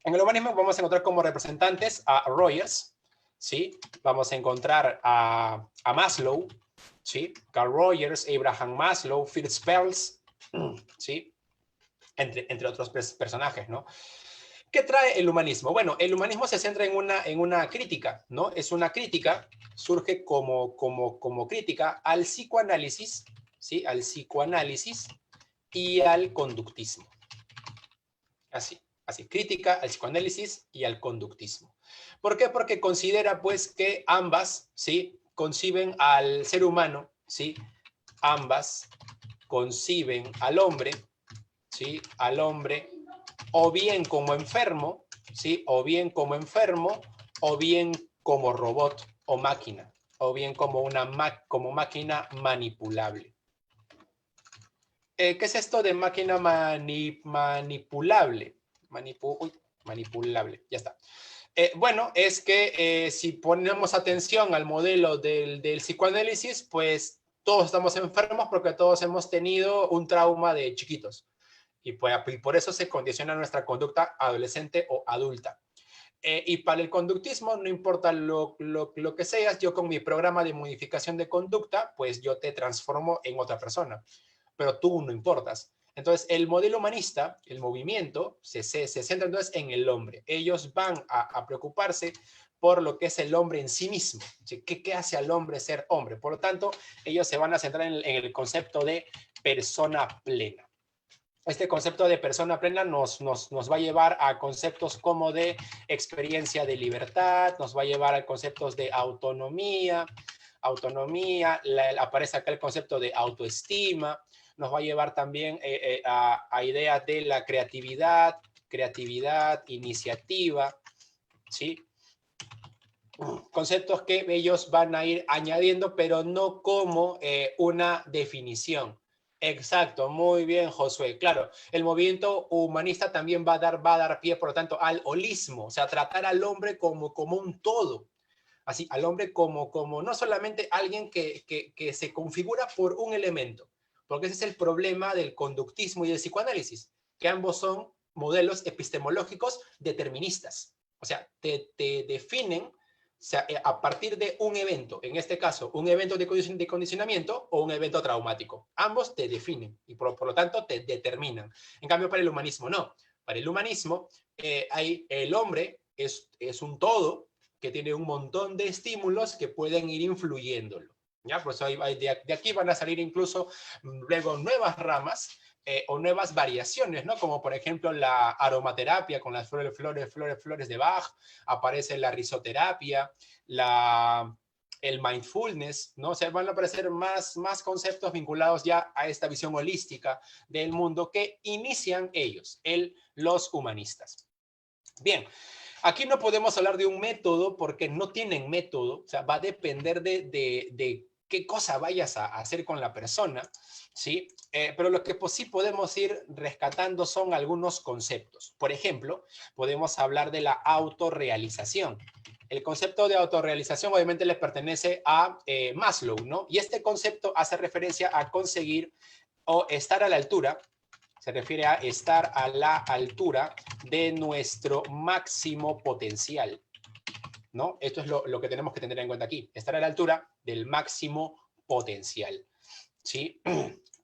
En el humanismo vamos a encontrar como representantes a Rogers, ¿sí? Vamos a encontrar a Maslow, ¿sí? Carl Rogers, Abraham Maslow, Fritz Perls, ¿sí? Entre otros personajes, ¿no? ¿Qué trae el humanismo? Bueno, el humanismo se centra en una crítica, ¿no? Es una crítica, surge como crítica al psicoanálisis, ¿sí? Al psicoanálisis y al conductismo. Así, crítica al psicoanálisis y al conductismo. ¿Por qué? Porque considera, pues, que ambas, ¿sí? Conciben al ser humano, ¿sí? Ambas conciben al hombre, ¿sí? Al hombre o bien como enfermo, ¿sí? O bien como enfermo, o bien como robot o máquina, o bien como como máquina manipulable. ¿Qué es esto de máquina manipulable? Manipulable, ya está. Bueno, es que si ponemos atención al modelo del psicoanálisis, pues todos estamos enfermos porque todos hemos tenido un trauma de chiquitos. Y por eso se condiciona nuestra conducta adolescente o adulta. Y para el conductismo, no importa lo que seas, yo con mi programa de modificación de conducta, pues yo te transformo en otra persona, pero tú no importas. Entonces, el modelo humanista, el movimiento, se centra entonces en el hombre. Ellos van a preocuparse por lo que es el hombre en sí mismo. ¿Qué hace al hombre ser hombre? Por lo tanto, ellos se van a centrar en el concepto de persona plena. Este concepto de persona plena nos va a llevar a conceptos como de experiencia de libertad, nos va a llevar a conceptos de autonomía, aparece acá el concepto de autoestima, nos va a llevar también a ideas de la creatividad, iniciativa, ¿sí? Conceptos que ellos van a ir añadiendo, pero no como una definición. Exacto, muy bien, Josué. Claro, el movimiento humanista también va a dar pie, por lo tanto, al holismo, o sea, tratar al hombre como un todo. Así, al hombre como no solamente alguien que se configura por un elemento, porque ese es el problema del conductismo y del psicoanálisis, que ambos son modelos epistemológicos deterministas. O sea, te definen sea, a partir de un evento, en este caso, un evento de condicionamiento o un evento traumático. Ambos te definen y por lo tanto te determinan. En cambio, para el humanismo no. Para el humanismo, el hombre es un todo que tiene un montón de estímulos que pueden ir influyéndolo. ¿Ya? Pues de aquí van a salir incluso luego nuevas ramas o nuevas variaciones, ¿no? Como por ejemplo la aromaterapia con las flores de Bach, aparece la risoterapia, el mindfulness, ¿no? O sea, van a aparecer más conceptos vinculados ya a esta visión holística del mundo que inician ellos, los humanistas. Bien, aquí no podemos hablar de un método porque no tienen método, o sea, va a depender de qué cosa vayas a hacer con la persona, ¿sí? Pero lo que pues, sí podemos ir rescatando son algunos conceptos. Por ejemplo, podemos hablar de la autorrealización. El concepto de autorrealización obviamente le pertenece a Maslow, ¿no? Y este concepto hace referencia a conseguir o estar a la altura, se refiere a estar a la altura de nuestro máximo potencial, ¿no? Esto es lo que tenemos que tener en cuenta aquí, estar a la altura del máximo potencial, ¿sí?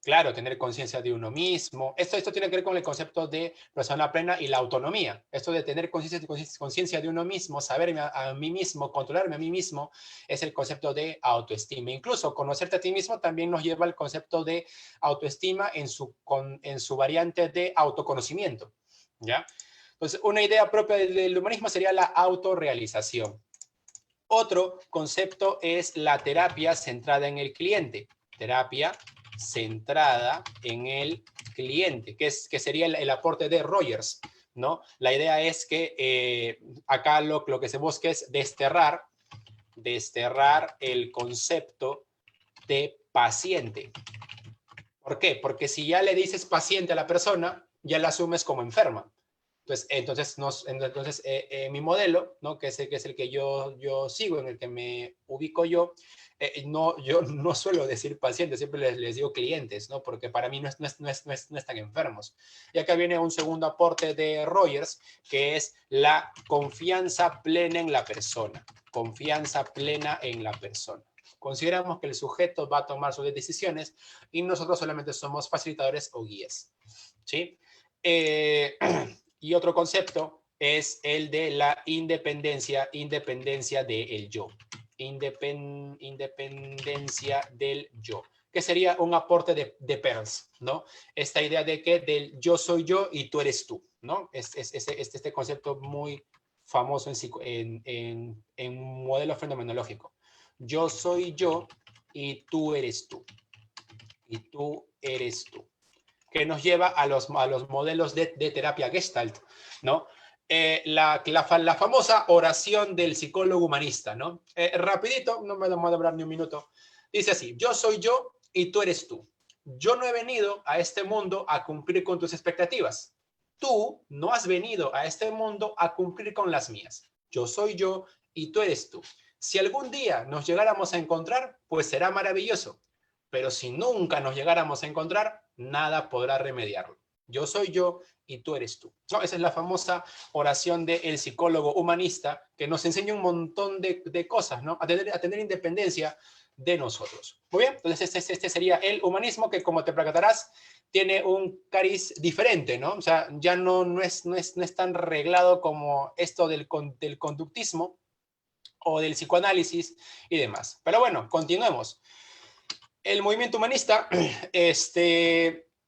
Claro, tener conciencia de uno mismo. Esto tiene que ver con el concepto de persona plena y la autonomía. Esto de tener conciencia de uno mismo, saberme a mí mismo, controlarme a mí mismo, es el concepto de autoestima. Incluso conocerte a ti mismo también nos lleva al concepto de autoestima en su variante de autoconocimiento, ¿ya? Entonces, una idea propia del humanismo sería la autorrealización. Otro concepto es la terapia centrada en el cliente. Terapia centrada en el cliente, que sería el aporte de Rogers, ¿no? La idea es que acá lo que se busca es desterrar el concepto de paciente. ¿Por qué? Porque si ya le dices paciente a la persona, ya la asumes como enferma. Entonces mi modelo, ¿no? que es el que yo sigo, en el que me ubico yo no suelo decir pacientes, siempre les digo clientes, ¿no? Porque para mí no están enfermos. Y acá viene un segundo aporte de Rogers, que es la confianza plena en la persona. Confianza plena en la persona. Consideramos que el sujeto va a tomar sus decisiones y nosotros solamente somos facilitadores o guías, ¿sí? Y otro concepto es el de la independencia del yo. Independencia del yo, que sería un aporte de Peirce, ¿no? Esta idea de que del yo soy yo y tú eres tú, ¿no? Este concepto muy famoso en modelo fenomenológico. Yo soy yo y tú eres tú. Y tú eres tú. Que nos lleva a los modelos de terapia Gestalt, ¿no? La famosa oración del psicólogo humanista, ¿no? Rapidito, no me voy a demorar ni un minuto. Dice así, yo soy yo y tú eres tú. Yo no he venido a este mundo a cumplir con tus expectativas. Tú no has venido a este mundo a cumplir con las mías. Yo soy yo y tú eres tú. Si algún día nos llegáramos a encontrar, pues será maravilloso. Pero si nunca nos llegáramos a encontrar, nada podrá remediarlo. Yo soy yo y tú eres tú. No, esa es la famosa oración del psicólogo humanista que nos enseña un montón de cosas, ¿no? A tener independencia de nosotros. Muy bien, entonces este sería el humanismo que, como te percatarás, tiene un cariz diferente, ¿no? O sea, ya no es tan reglado como esto del conductismo o del psicoanálisis y demás. Pero bueno, continuemos. El movimiento humanista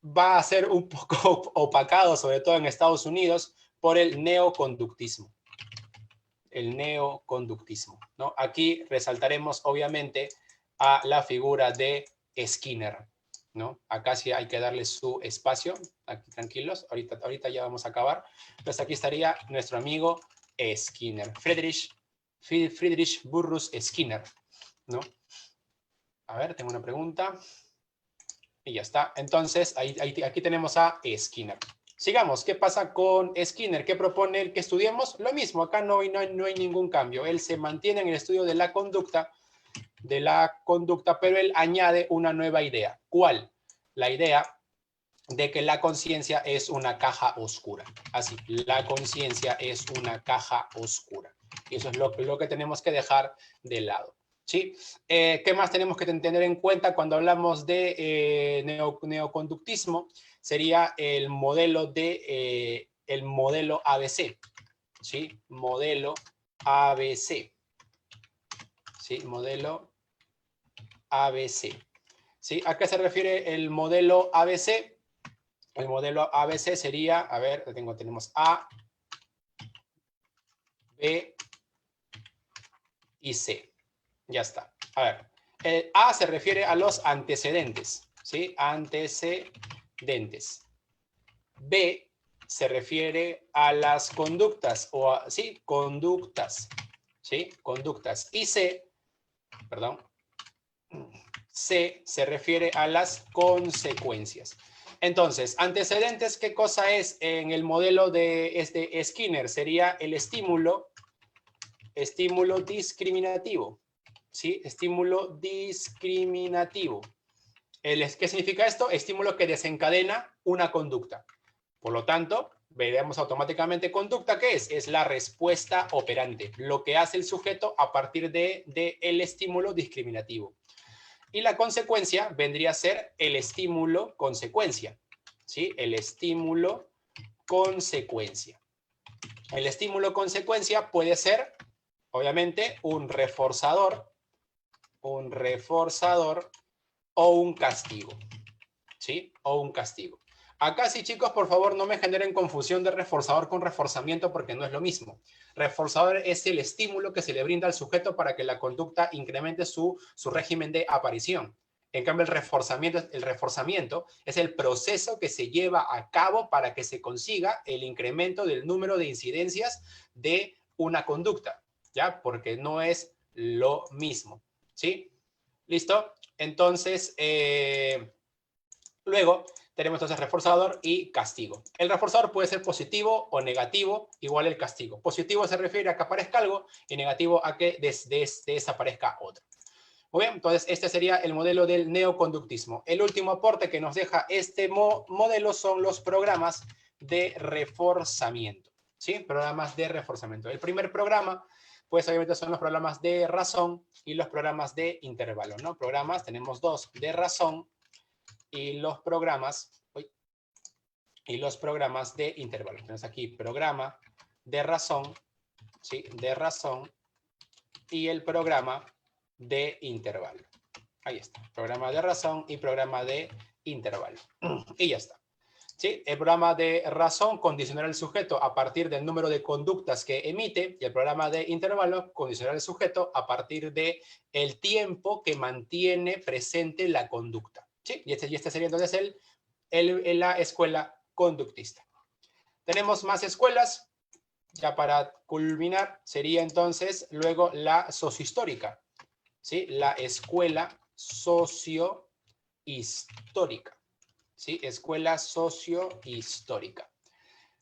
va a ser un poco opacado, sobre todo en Estados Unidos, por el neoconductismo. El neoconductismo, ¿no? Aquí resaltaremos, obviamente, a la figura de Skinner, ¿no? Acá sí hay que darle su espacio. Aquí, tranquilos, ahorita ya vamos a acabar. Entonces aquí estaría nuestro amigo Skinner, Friedrich Burrus Skinner, ¿no? A ver, tengo una pregunta. Y ya está. Entonces, aquí tenemos a Skinner. Sigamos. ¿Qué pasa con Skinner? ¿Qué propone el que estudiemos? Lo mismo. Acá no hay ningún cambio. Él se mantiene en el estudio de la conducta, pero él añade una nueva idea. ¿Cuál? La idea de que la conciencia es una caja oscura. Así, la conciencia es una caja oscura. Y eso es lo que tenemos que dejar de lado. ¿Sí? ¿Qué más tenemos que tener en cuenta cuando hablamos de neoconductismo? Sería el modelo ABC. ¿Sí? Modelo ABC. ¿Sí? Modelo ABC. ¿Sí? ¿A qué se refiere el modelo ABC? El modelo ABC sería, a ver, tenemos A, B y C. Ya está. A ver, el A se refiere a los antecedentes, ¿sí? Antecedentes. B se refiere a las conductas, o a, sí, conductas, ¿sí? Conductas. Y C, perdón, C se refiere a las consecuencias. Entonces, antecedentes, ¿qué cosa es en el modelo de Skinner? Sería el estímulo discriminativo, ¿sí? Estímulo discriminativo. ¿Qué significa esto? Estímulo que desencadena una conducta. Por lo tanto, veremos automáticamente conducta, ¿qué es? Es la respuesta operante, lo que hace el sujeto a partir de el estímulo discriminativo. Y la consecuencia vendría a ser el estímulo consecuencia, ¿sí? El estímulo consecuencia. El estímulo consecuencia puede ser, obviamente, un reforzador o un castigo, ¿sí? O un castigo. Acá sí, chicos, por favor, no me generen confusión de reforzador con reforzamiento porque no es lo mismo. Reforzador es el estímulo que se le brinda al sujeto para que la conducta incremente su régimen de aparición. En cambio, el reforzamiento es el proceso que se lleva a cabo para que se consiga el incremento del número de incidencias de una conducta, ¿ya? Porque no es lo mismo, ¿sí? ¿Listo? Entonces, luego tenemos entonces reforzador y castigo. El reforzador puede ser positivo o negativo, igual el castigo. Positivo se refiere a que aparezca algo y negativo a que desaparezca otro. Muy bien, entonces este sería el modelo del neoconductismo. El último aporte que nos deja este modelo son los programas de reforzamiento, ¿sí? Programas de reforzamiento. El primer programa, pues obviamente son los programas de razón y los programas de intervalo, ¿no? Programas, tenemos dos, de razón y los programas de intervalo. Tenemos aquí programa de razón, ¿sí? De razón y el programa de intervalo. Ahí está, programa de razón y programa de intervalo. Y ya está. ¿Sí? El programa de razón condicionará al sujeto a partir del número de conductas que emite y el programa de intervalo condicionará al sujeto a partir del tiempo que mantiene presente la conducta. ¿Sí? Y este sería entonces la escuela conductista. Tenemos más escuelas. Ya para culminar, sería entonces luego la sociohistórica, ¿sí? La escuela sociohistórica, ¿sí? Escuela sociohistórica.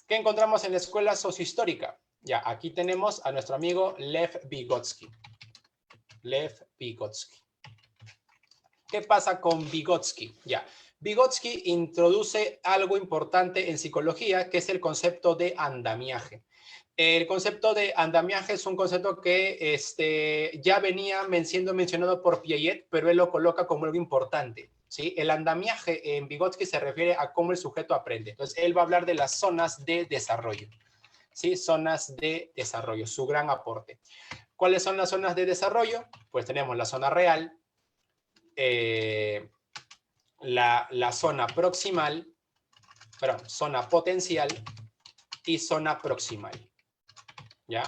¿Qué encontramos en la escuela sociohistórica? Ya, aquí tenemos a nuestro amigo Lev Vygotsky. Lev Vygotsky. ¿Qué pasa con Vygotsky? Ya, Vygotsky introduce algo importante en psicología, que es el concepto de andamiaje. El concepto de andamiaje es un concepto que ya venía siendo mencionado por Piaget, pero él lo coloca como algo importante, ¿sí? El andamiaje en Vygotsky se refiere a cómo el sujeto aprende. Entonces, él va a hablar de las zonas de desarrollo, ¿sí? Zonas de desarrollo, su gran aporte. ¿Cuáles son las zonas de desarrollo? Pues tenemos la zona real, la zona proximal, perdón, zona potencial y zona proximal. ¿Ya?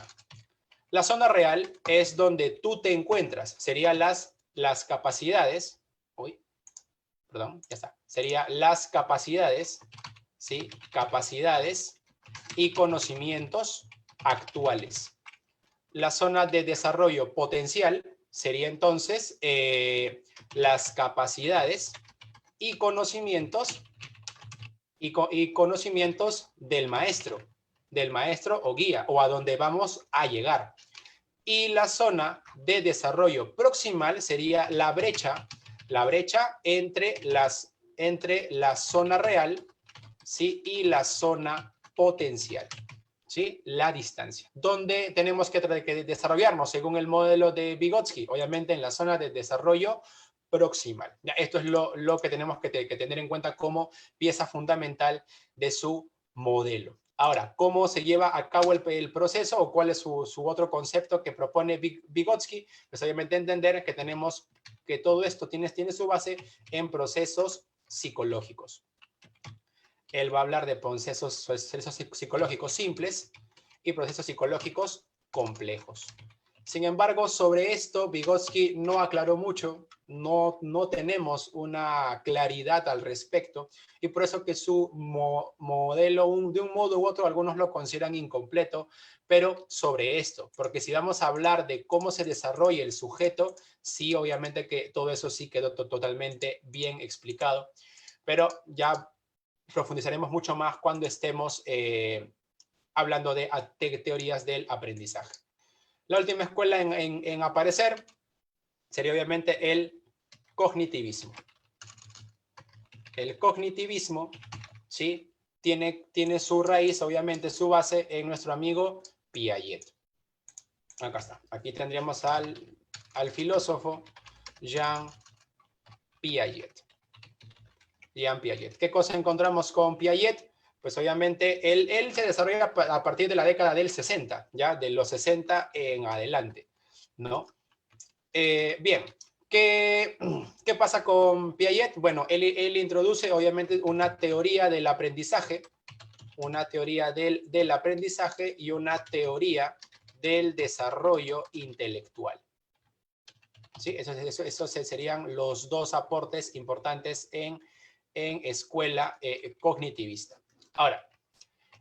La zona real es donde tú te encuentras. Serían las capacidades. Uy, perdón, ya está. Serían las capacidades, ¿sí? Capacidades y conocimientos actuales. La zona de desarrollo potencial sería entonces las capacidades y conocimientos del maestro o guía, o a donde vamos a llegar. Y la zona de desarrollo proximal sería la brecha entre la zona real, ¿sí? Y la zona potencial, ¿sí? La distancia. ¿Dónde tenemos que desarrollarnos según el modelo de Vygotsky? Obviamente en la zona de desarrollo proximal. Ya, esto es lo que tenemos que tener en cuenta como pieza fundamental de su modelo. Ahora, ¿cómo se lleva a cabo el proceso o cuál es su otro concepto que propone Vygotsky? Pues obviamente entender que tenemos que todo esto tiene su base en procesos psicológicos. Él va a hablar de procesos psicológicos simples y procesos psicológicos complejos. Sin embargo, sobre esto Vygotsky no aclaró mucho, no tenemos una claridad al respecto, y por eso que su modelo, de un modo u otro, algunos lo consideran incompleto, pero sobre esto, porque si vamos a hablar de cómo se desarrolla el sujeto, sí, obviamente que todo eso sí quedó totalmente bien explicado, pero ya profundizaremos mucho más cuando estemos hablando de teorías del aprendizaje. La última escuela en aparecer sería obviamente el cognitivismo. El cognitivismo, ¿sí? Tiene su raíz, obviamente su base en nuestro amigo Piaget. Acá está. Aquí tendríamos al filósofo Jean Piaget. Jean Piaget. ¿Qué cosa encontramos con Piaget? Pues obviamente él se desarrolla a partir de la década del 60, ya de los 60 en adelante, ¿no? Bien, ¿qué pasa con Piaget? Bueno, él introduce obviamente una teoría del aprendizaje, y una teoría del desarrollo intelectual. ¿Sí? Esos serían los dos aportes importantes en escuela cognitivista. Ahora,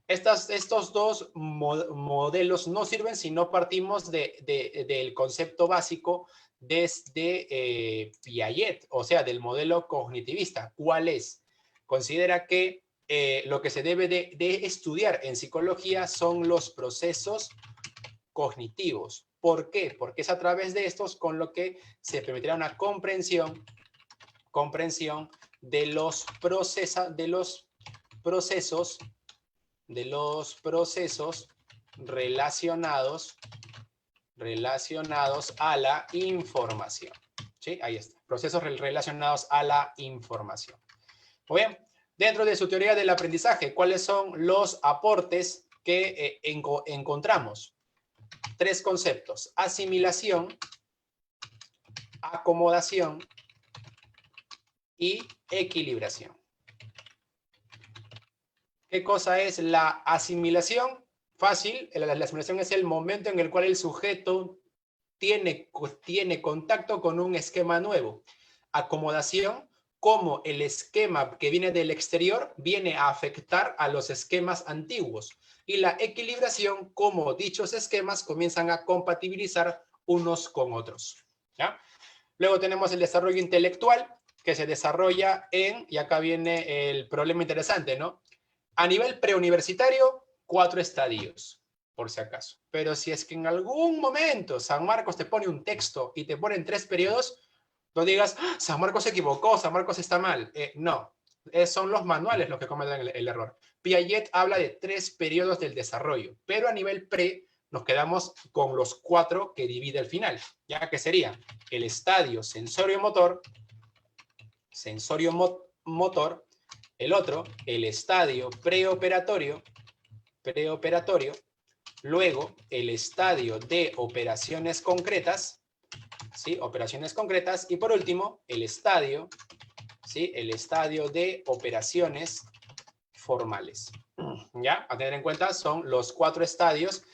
estos dos modelos no sirven si no partimos del concepto básico desde Piaget, o sea, del modelo cognitivista. ¿Cuál es? Considera que lo que se debe de estudiar en psicología son los procesos cognitivos. ¿Por qué? Porque es a través de estos con lo que se permitirá una comprensión de los procesos relacionados a la información. ¿Sí? Ahí está. Procesos relacionados a la información. Muy bien. Dentro de su teoría del aprendizaje, ¿cuáles son los aportes que encontramos? Tres conceptos: asimilación, acomodación y equilibración. ¿Qué cosa es la asimilación? Fácil, la asimilación es el momento en el cual el sujeto tiene contacto con un esquema nuevo. Acomodación, cómo el esquema que viene del exterior viene a afectar a los esquemas antiguos. Y la equilibración, cómo dichos esquemas comienzan a compatibilizar unos con otros. ¿Ya? Luego tenemos el desarrollo intelectual, que se desarrolla y acá viene el problema interesante, ¿no? A nivel preuniversitario, 4 estadios, por si acaso. Pero si es que en algún momento San Marcos te pone un texto y te ponen 3 periodos, no digas, ¡ah! San Marcos se equivocó, San Marcos está mal. No, son los manuales los que cometen el error. Piaget habla de 3 periodos del desarrollo, pero a nivel pre nos quedamos con los 4 que divide el final, ya que sería el estadio sensorio-motor, el otro, el estadio preoperatorio, luego el estadio de operaciones concretas, ¿sí? Operaciones concretas, y por último, el estadio, ¿sí? El estadio de operaciones formales. ¿Ya? A tener en cuenta son los 4 estadios,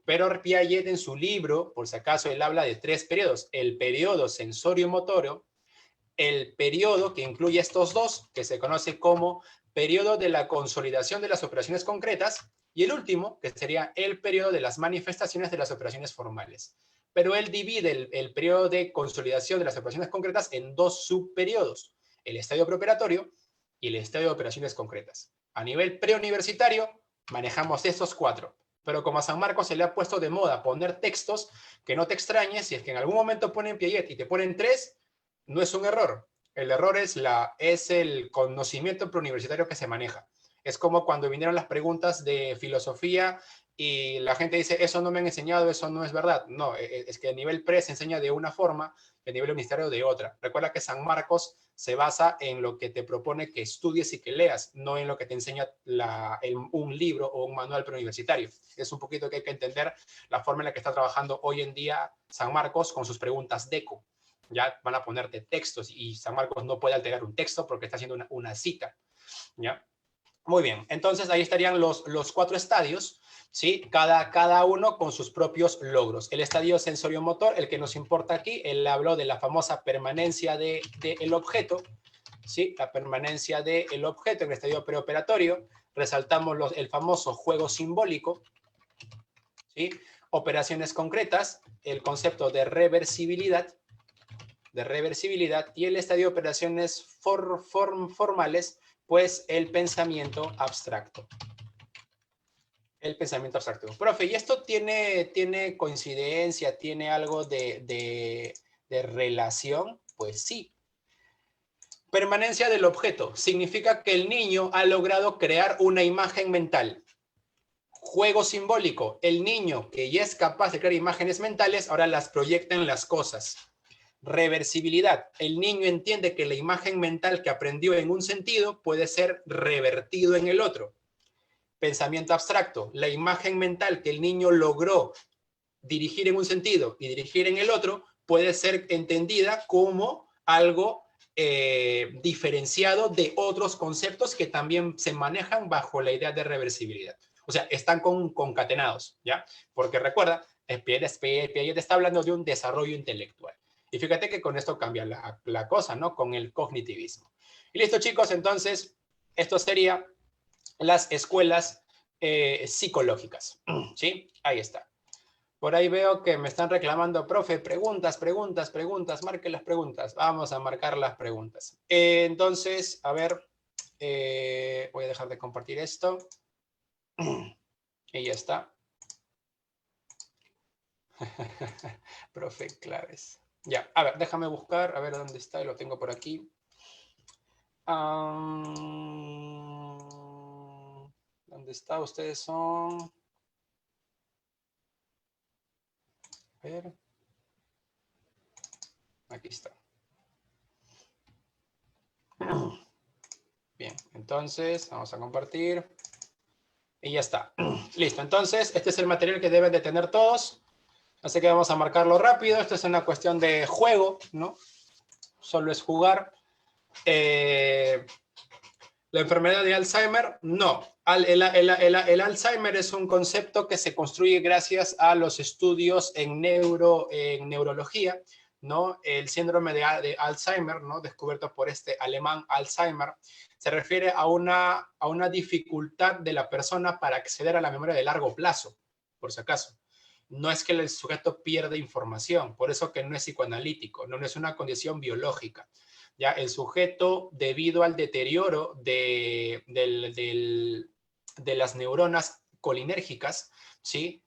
pero Piaget en su libro, por si acaso, él habla de 3 periodos: el periodo sensorio-motor, el periodo que incluye estos dos, que se conoce como periodo de la consolidación de las operaciones concretas, y el último, que sería el periodo de las manifestaciones de las operaciones formales. Pero él divide el periodo de consolidación de las operaciones concretas en 2 subperiodos: el estadio preoperatorio y el estadio de operaciones concretas. A nivel preuniversitario, manejamos estos 4. Pero como a San Marcos se le ha puesto de moda poner textos, que no te extrañes si es que en algún momento ponen Piaget y te ponen 3, no es un error. El error es el conocimiento preuniversitario que se maneja. Es como cuando vinieron las preguntas de filosofía y la gente dice, eso no me han enseñado, eso no es verdad. No, es que a nivel pre se enseña de una forma y a nivel universitario de otra. Recuerda que San Marcos se basa en lo que te propone que estudies y que leas, no en lo que te enseña un libro o un manual preuniversitario. Es un poquito que hay que entender la forma en la que está trabajando hoy en día San Marcos con sus preguntas DECO. Ya van a ponerte textos y San Marcos no puede alterar un texto porque está haciendo una cita, ¿ya? Muy bien, entonces ahí estarían los 4 estadios, ¿sí? Cada uno con sus propios logros. El estadio sensorio-motor, el que nos importa aquí, él habló de la famosa permanencia del objeto, ¿sí? La permanencia del objeto en el estadio preoperatorio. Resaltamos el famoso juego simbólico, ¿sí? Operaciones concretas, el concepto de reversibilidad, y el estadio de operaciones formales, pues el pensamiento abstracto. El pensamiento abstracto. Profe, ¿y esto tiene coincidencia, tiene algo de relación? Pues sí. Permanencia del objeto significa que el niño ha logrado crear una imagen mental. Juego simbólico, el niño que ya es capaz de crear imágenes mentales, ahora las proyecta en las cosas. Reversibilidad, el niño entiende que la imagen mental que aprendió en un sentido puede ser revertido en el otro. Pensamiento abstracto, la imagen mental que el niño logró dirigir en un sentido y dirigir en el otro puede ser entendida como algo diferenciado de otros conceptos que también se manejan bajo la idea de reversibilidad. O sea, están concatenados, ¿ya? Porque recuerda, Piaget está hablando de un desarrollo intelectual. Y fíjate que con esto cambia la cosa, ¿no? Con el cognitivismo. Y listo, chicos, entonces, esto sería las escuelas psicológicas, ¿sí? Ahí está. Por ahí veo que me están reclamando, profe, preguntas, marque las preguntas. Vamos a marcar las preguntas. Entonces, a ver, voy a dejar de compartir esto. Y ya está. Profe, claves. Ya, a ver, déjame buscar, a ver dónde está, lo tengo por aquí. ¿Dónde está? Ustedes son... A ver. Aquí está. Bien, entonces vamos a compartir. Y ya está. Listo, entonces este es el material que deben de tener todos. Así que vamos a marcarlo rápido. Esto es una cuestión de juego, ¿no? Solo es jugar. La enfermedad de Alzheimer, no. El Alzheimer es un concepto que se construye gracias a los estudios en neurología, ¿no? El síndrome de Alzheimer, ¿no? Descubierto por este alemán Alzheimer, se refiere a una dificultad de la persona para acceder a la memoria de largo plazo, por si acaso. No es que el sujeto pierde información, por eso que no es psicoanalítico, no es una condición biológica. Ya el sujeto, debido al deterioro de las neuronas colinérgicas, ¿sí?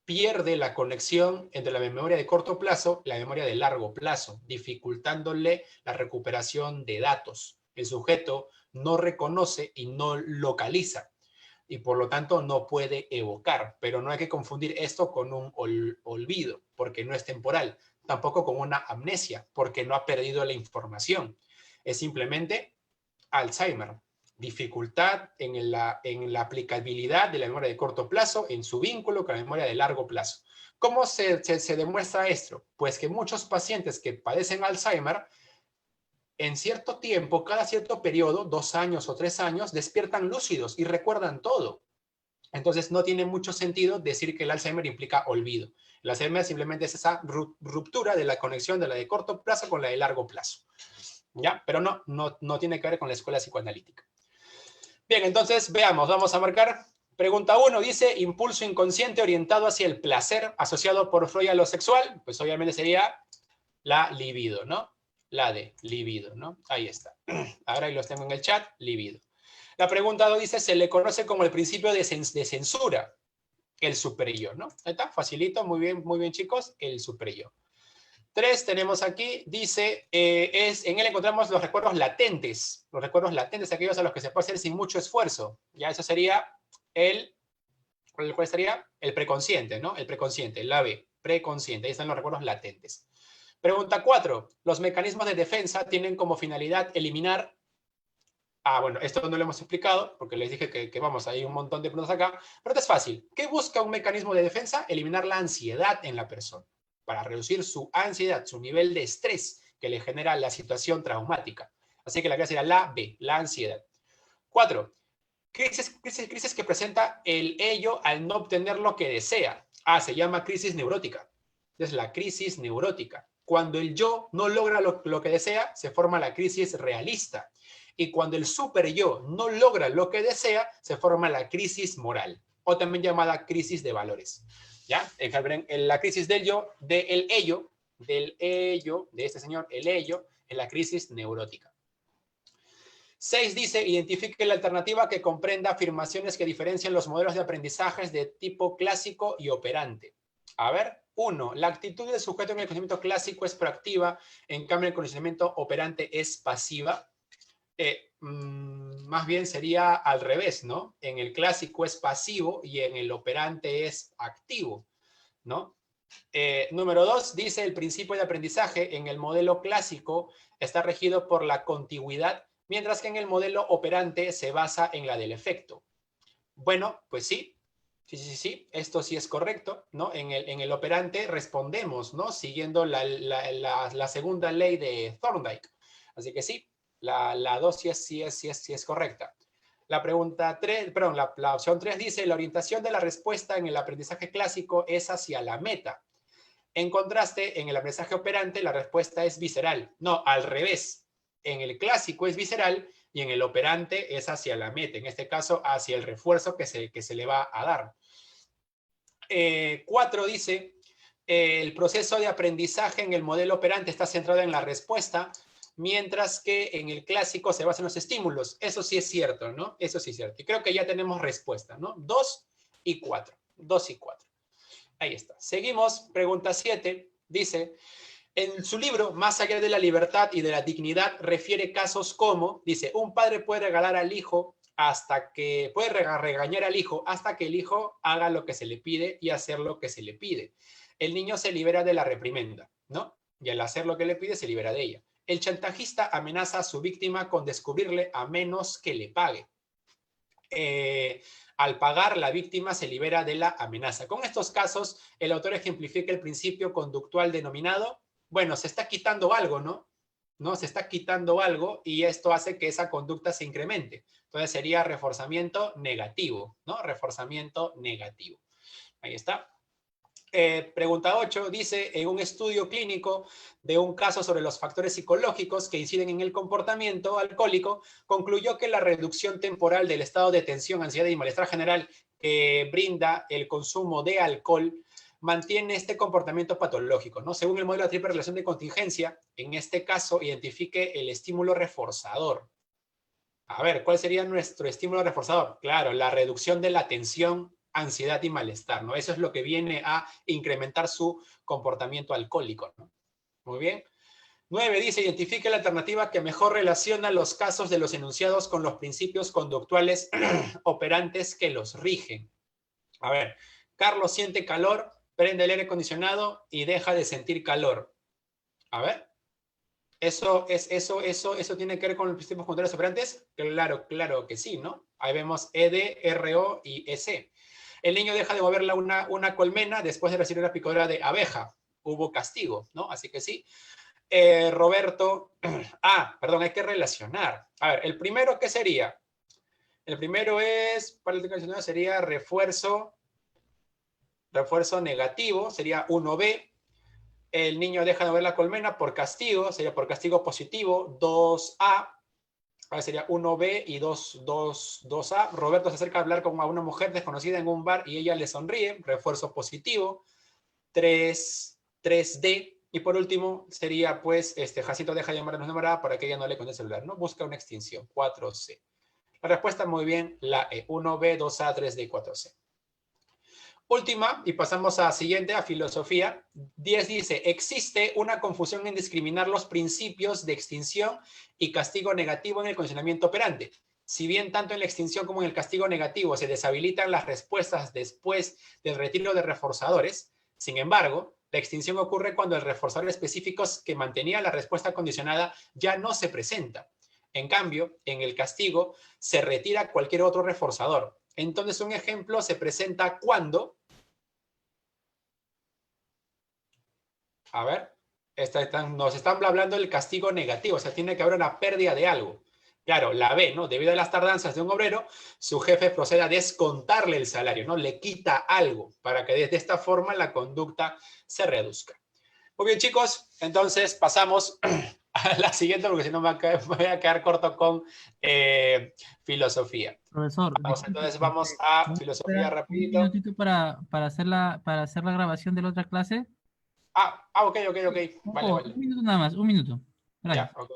Pierde la conexión entre la memoria de corto plazo y la memoria de largo plazo, dificultándole la recuperación de datos. El sujeto no reconoce y no localiza, y por lo tanto no puede evocar, pero no hay que confundir esto con un olvido, porque no es temporal, tampoco con una amnesia, porque no ha perdido la información. Es simplemente Alzheimer, dificultad en la aplicabilidad de la memoria de corto plazo en su vínculo con la memoria de largo plazo. ¿Cómo se demuestra esto? Pues que muchos pacientes que padecen Alzheimer, en cierto tiempo, cada cierto periodo, 2 años o 3 años, despiertan lúcidos y recuerdan todo. Entonces, no tiene mucho sentido decir que el Alzheimer implica olvido. El Alzheimer simplemente es esa ruptura de la conexión de la de corto plazo con la de largo plazo. ¿Ya? Pero no tiene que ver con la escuela psicoanalítica. Bien, entonces, veamos. Vamos a marcar. Pregunta 1 dice, impulso inconsciente orientado hacia el placer asociado por Freud a lo sexual. Pues obviamente sería la libido, ¿no? La de libido, ¿no? Ahí está. Ahora ahí los tengo en el chat, libido. La pregunta 2 dice, se le conoce como el principio de censura, el superyo, ¿no? Ahí está, facilito, muy bien chicos, el superyo. 3 tenemos aquí, dice, en él encontramos los recuerdos latentes, aquellos a los que se puede hacer sin mucho esfuerzo. Ya eso sería ¿cuál sería? El preconsciente, ¿no? El preconsciente, la B, preconsciente, ahí están los recuerdos latentes. Pregunta 4. Los mecanismos de defensa tienen como finalidad eliminar... bueno, esto no lo hemos explicado, porque les dije que vamos, hay un montón de preguntas acá, pero esto es fácil. ¿Qué busca un mecanismo de defensa? Eliminar la ansiedad en la persona, para reducir su ansiedad, su nivel de estrés que le genera la situación traumática. Así que la clase será la B, la ansiedad. 4. Crisis que presenta el ello al no obtener lo que desea. Se llama crisis neurótica. Es la crisis neurótica. Cuando el yo no logra lo que desea, se forma la crisis realista. Y cuando el super yo no logra lo que desea, se forma la crisis moral, o también llamada crisis de valores. ¿Ya? La crisis del yo, del ello, de este señor, el ello, es la crisis neurótica. 6 dice, identifique la alternativa que comprenda afirmaciones que diferencian los modelos de aprendizajes de tipo clásico y operante. A ver, 1. La actitud del sujeto en el conocimiento clásico es proactiva, en cambio el conocimiento operante es pasiva. Más bien sería al revés, ¿no? En el clásico es pasivo y en el operante es activo, ¿no? Número 2, dice el principio de aprendizaje en el modelo clásico está regido por la contigüidad, mientras que en el modelo operante se basa en la del efecto. Bueno, pues sí, esto sí es correcto, ¿no? En el operante respondemos, ¿no? Siguiendo la segunda ley de Thorndike. Así que sí, la 2 sí es correcta. La pregunta 3, perdón, la opción 3 dice, la orientación de la respuesta en el aprendizaje clásico es hacia la meta. En contraste, en el aprendizaje operante, la respuesta es visceral. No, al revés. En el clásico es visceral y en el operante es hacia la meta. En este caso, hacia el refuerzo que se le va a dar. 4 dice, el proceso de aprendizaje en el modelo operante está centrado en la respuesta, mientras que en el clásico se basa en los estímulos. Eso sí es cierto, ¿no? Eso sí es cierto. Y creo que ya tenemos respuesta, ¿no? 2 y 4. 2 y 4. Ahí está. Seguimos. Pregunta 7. Dice, en su libro, Más allá de la libertad y de la dignidad, refiere casos como, dice, un padre puede regalar al hijo puede regañar al hijo hasta que el hijo haga lo que se le pide y hacer lo que se le pide. El niño se libera de la reprimenda, ¿no? Y al hacer lo que le pide, se libera de ella. El chantajista amenaza a su víctima con descubrirle a menos que le pague. Al pagar, la víctima se libera de la amenaza. Con estos casos, el autor ejemplifica el principio conductual denominado, bueno, se está quitando algo, ¿no? Se está quitando algo y esto hace que esa conducta se incremente. Entonces sería reforzamiento negativo, ¿no? Reforzamiento negativo. Ahí está. Pregunta 8 dice, en un estudio clínico de un caso sobre los factores psicológicos que inciden en el comportamiento alcohólico, concluyó que la reducción temporal del estado de tensión, ansiedad y malestar general que brinda el consumo de alcohol mantiene este comportamiento patológico, ¿no? Según el modelo de triple relación de contingencia, en este caso identifique el estímulo reforzador. A ver, ¿cuál sería nuestro estímulo reforzador? Claro, la reducción de la tensión, ansiedad y malestar, ¿no? Eso es lo que viene a incrementar su comportamiento alcohólico, ¿no? Muy bien. 9 dice, identifique la alternativa que mejor relaciona los casos de los enunciados con los principios conductuales operantes que los rigen. A ver, Carlos siente calor, prende el aire acondicionado y deja de sentir calor. A ver. ¿Eso tiene que ver con los principios conductuales operantes? Claro que sí, ¿no? Ahí vemos ED, RO y EC. El niño deja de mover una colmena después de recibir una picadura de abeja. Hubo castigo, ¿no? Así que sí. Roberto, perdón, hay que relacionar. A ver, el primero, ¿qué sería? El primero es, para el relacionado sería refuerzo negativo, sería 1B. El niño deja de mover la colmena por castigo, sería por castigo positivo, 2A. Ahora sería 1B y 2A. Roberto se acerca a hablar con una mujer desconocida en un bar y ella le sonríe, refuerzo positivo, 3D. Y por último sería, pues, Jacinto deja de llamar a la número para que ella no le conteste el celular, ¿no? Busca una extinción, 4C. La respuesta, muy bien, la E, 1B, 2A, 3D y 4C. Última, y pasamos a siguiente, a filosofía. 10 dice, existe una confusión en discriminar los principios de extinción y castigo negativo en el condicionamiento operante. Si bien tanto en la extinción como en el castigo negativo se deshabilitan las respuestas después del retiro de reforzadores, sin embargo, la extinción ocurre cuando el reforzador específico que mantenía la respuesta condicionada ya no se presenta. En cambio, en el castigo se retira cualquier otro reforzador. Entonces, un ejemplo se presenta cuando, a ver, nos están hablando del castigo negativo, o sea, tiene que haber una pérdida de algo. Claro, la B, ¿no? Debido a las tardanzas de un obrero, su jefe procede a descontarle el salario, ¿no? Le quita algo para que de esta forma la conducta se reduzca. Muy bien, chicos, entonces pasamos a la siguiente porque si no me voy a quedar corto con filosofía. Profesor, disculpe, Entonces vamos a ¿puedo filosofía esperar un rapidito. minutito para hacer la grabación de la otra clase? Ok, ok. Por Vale, favor, vale. un minuto nada más, un minuto. Gracias. Ya, ok.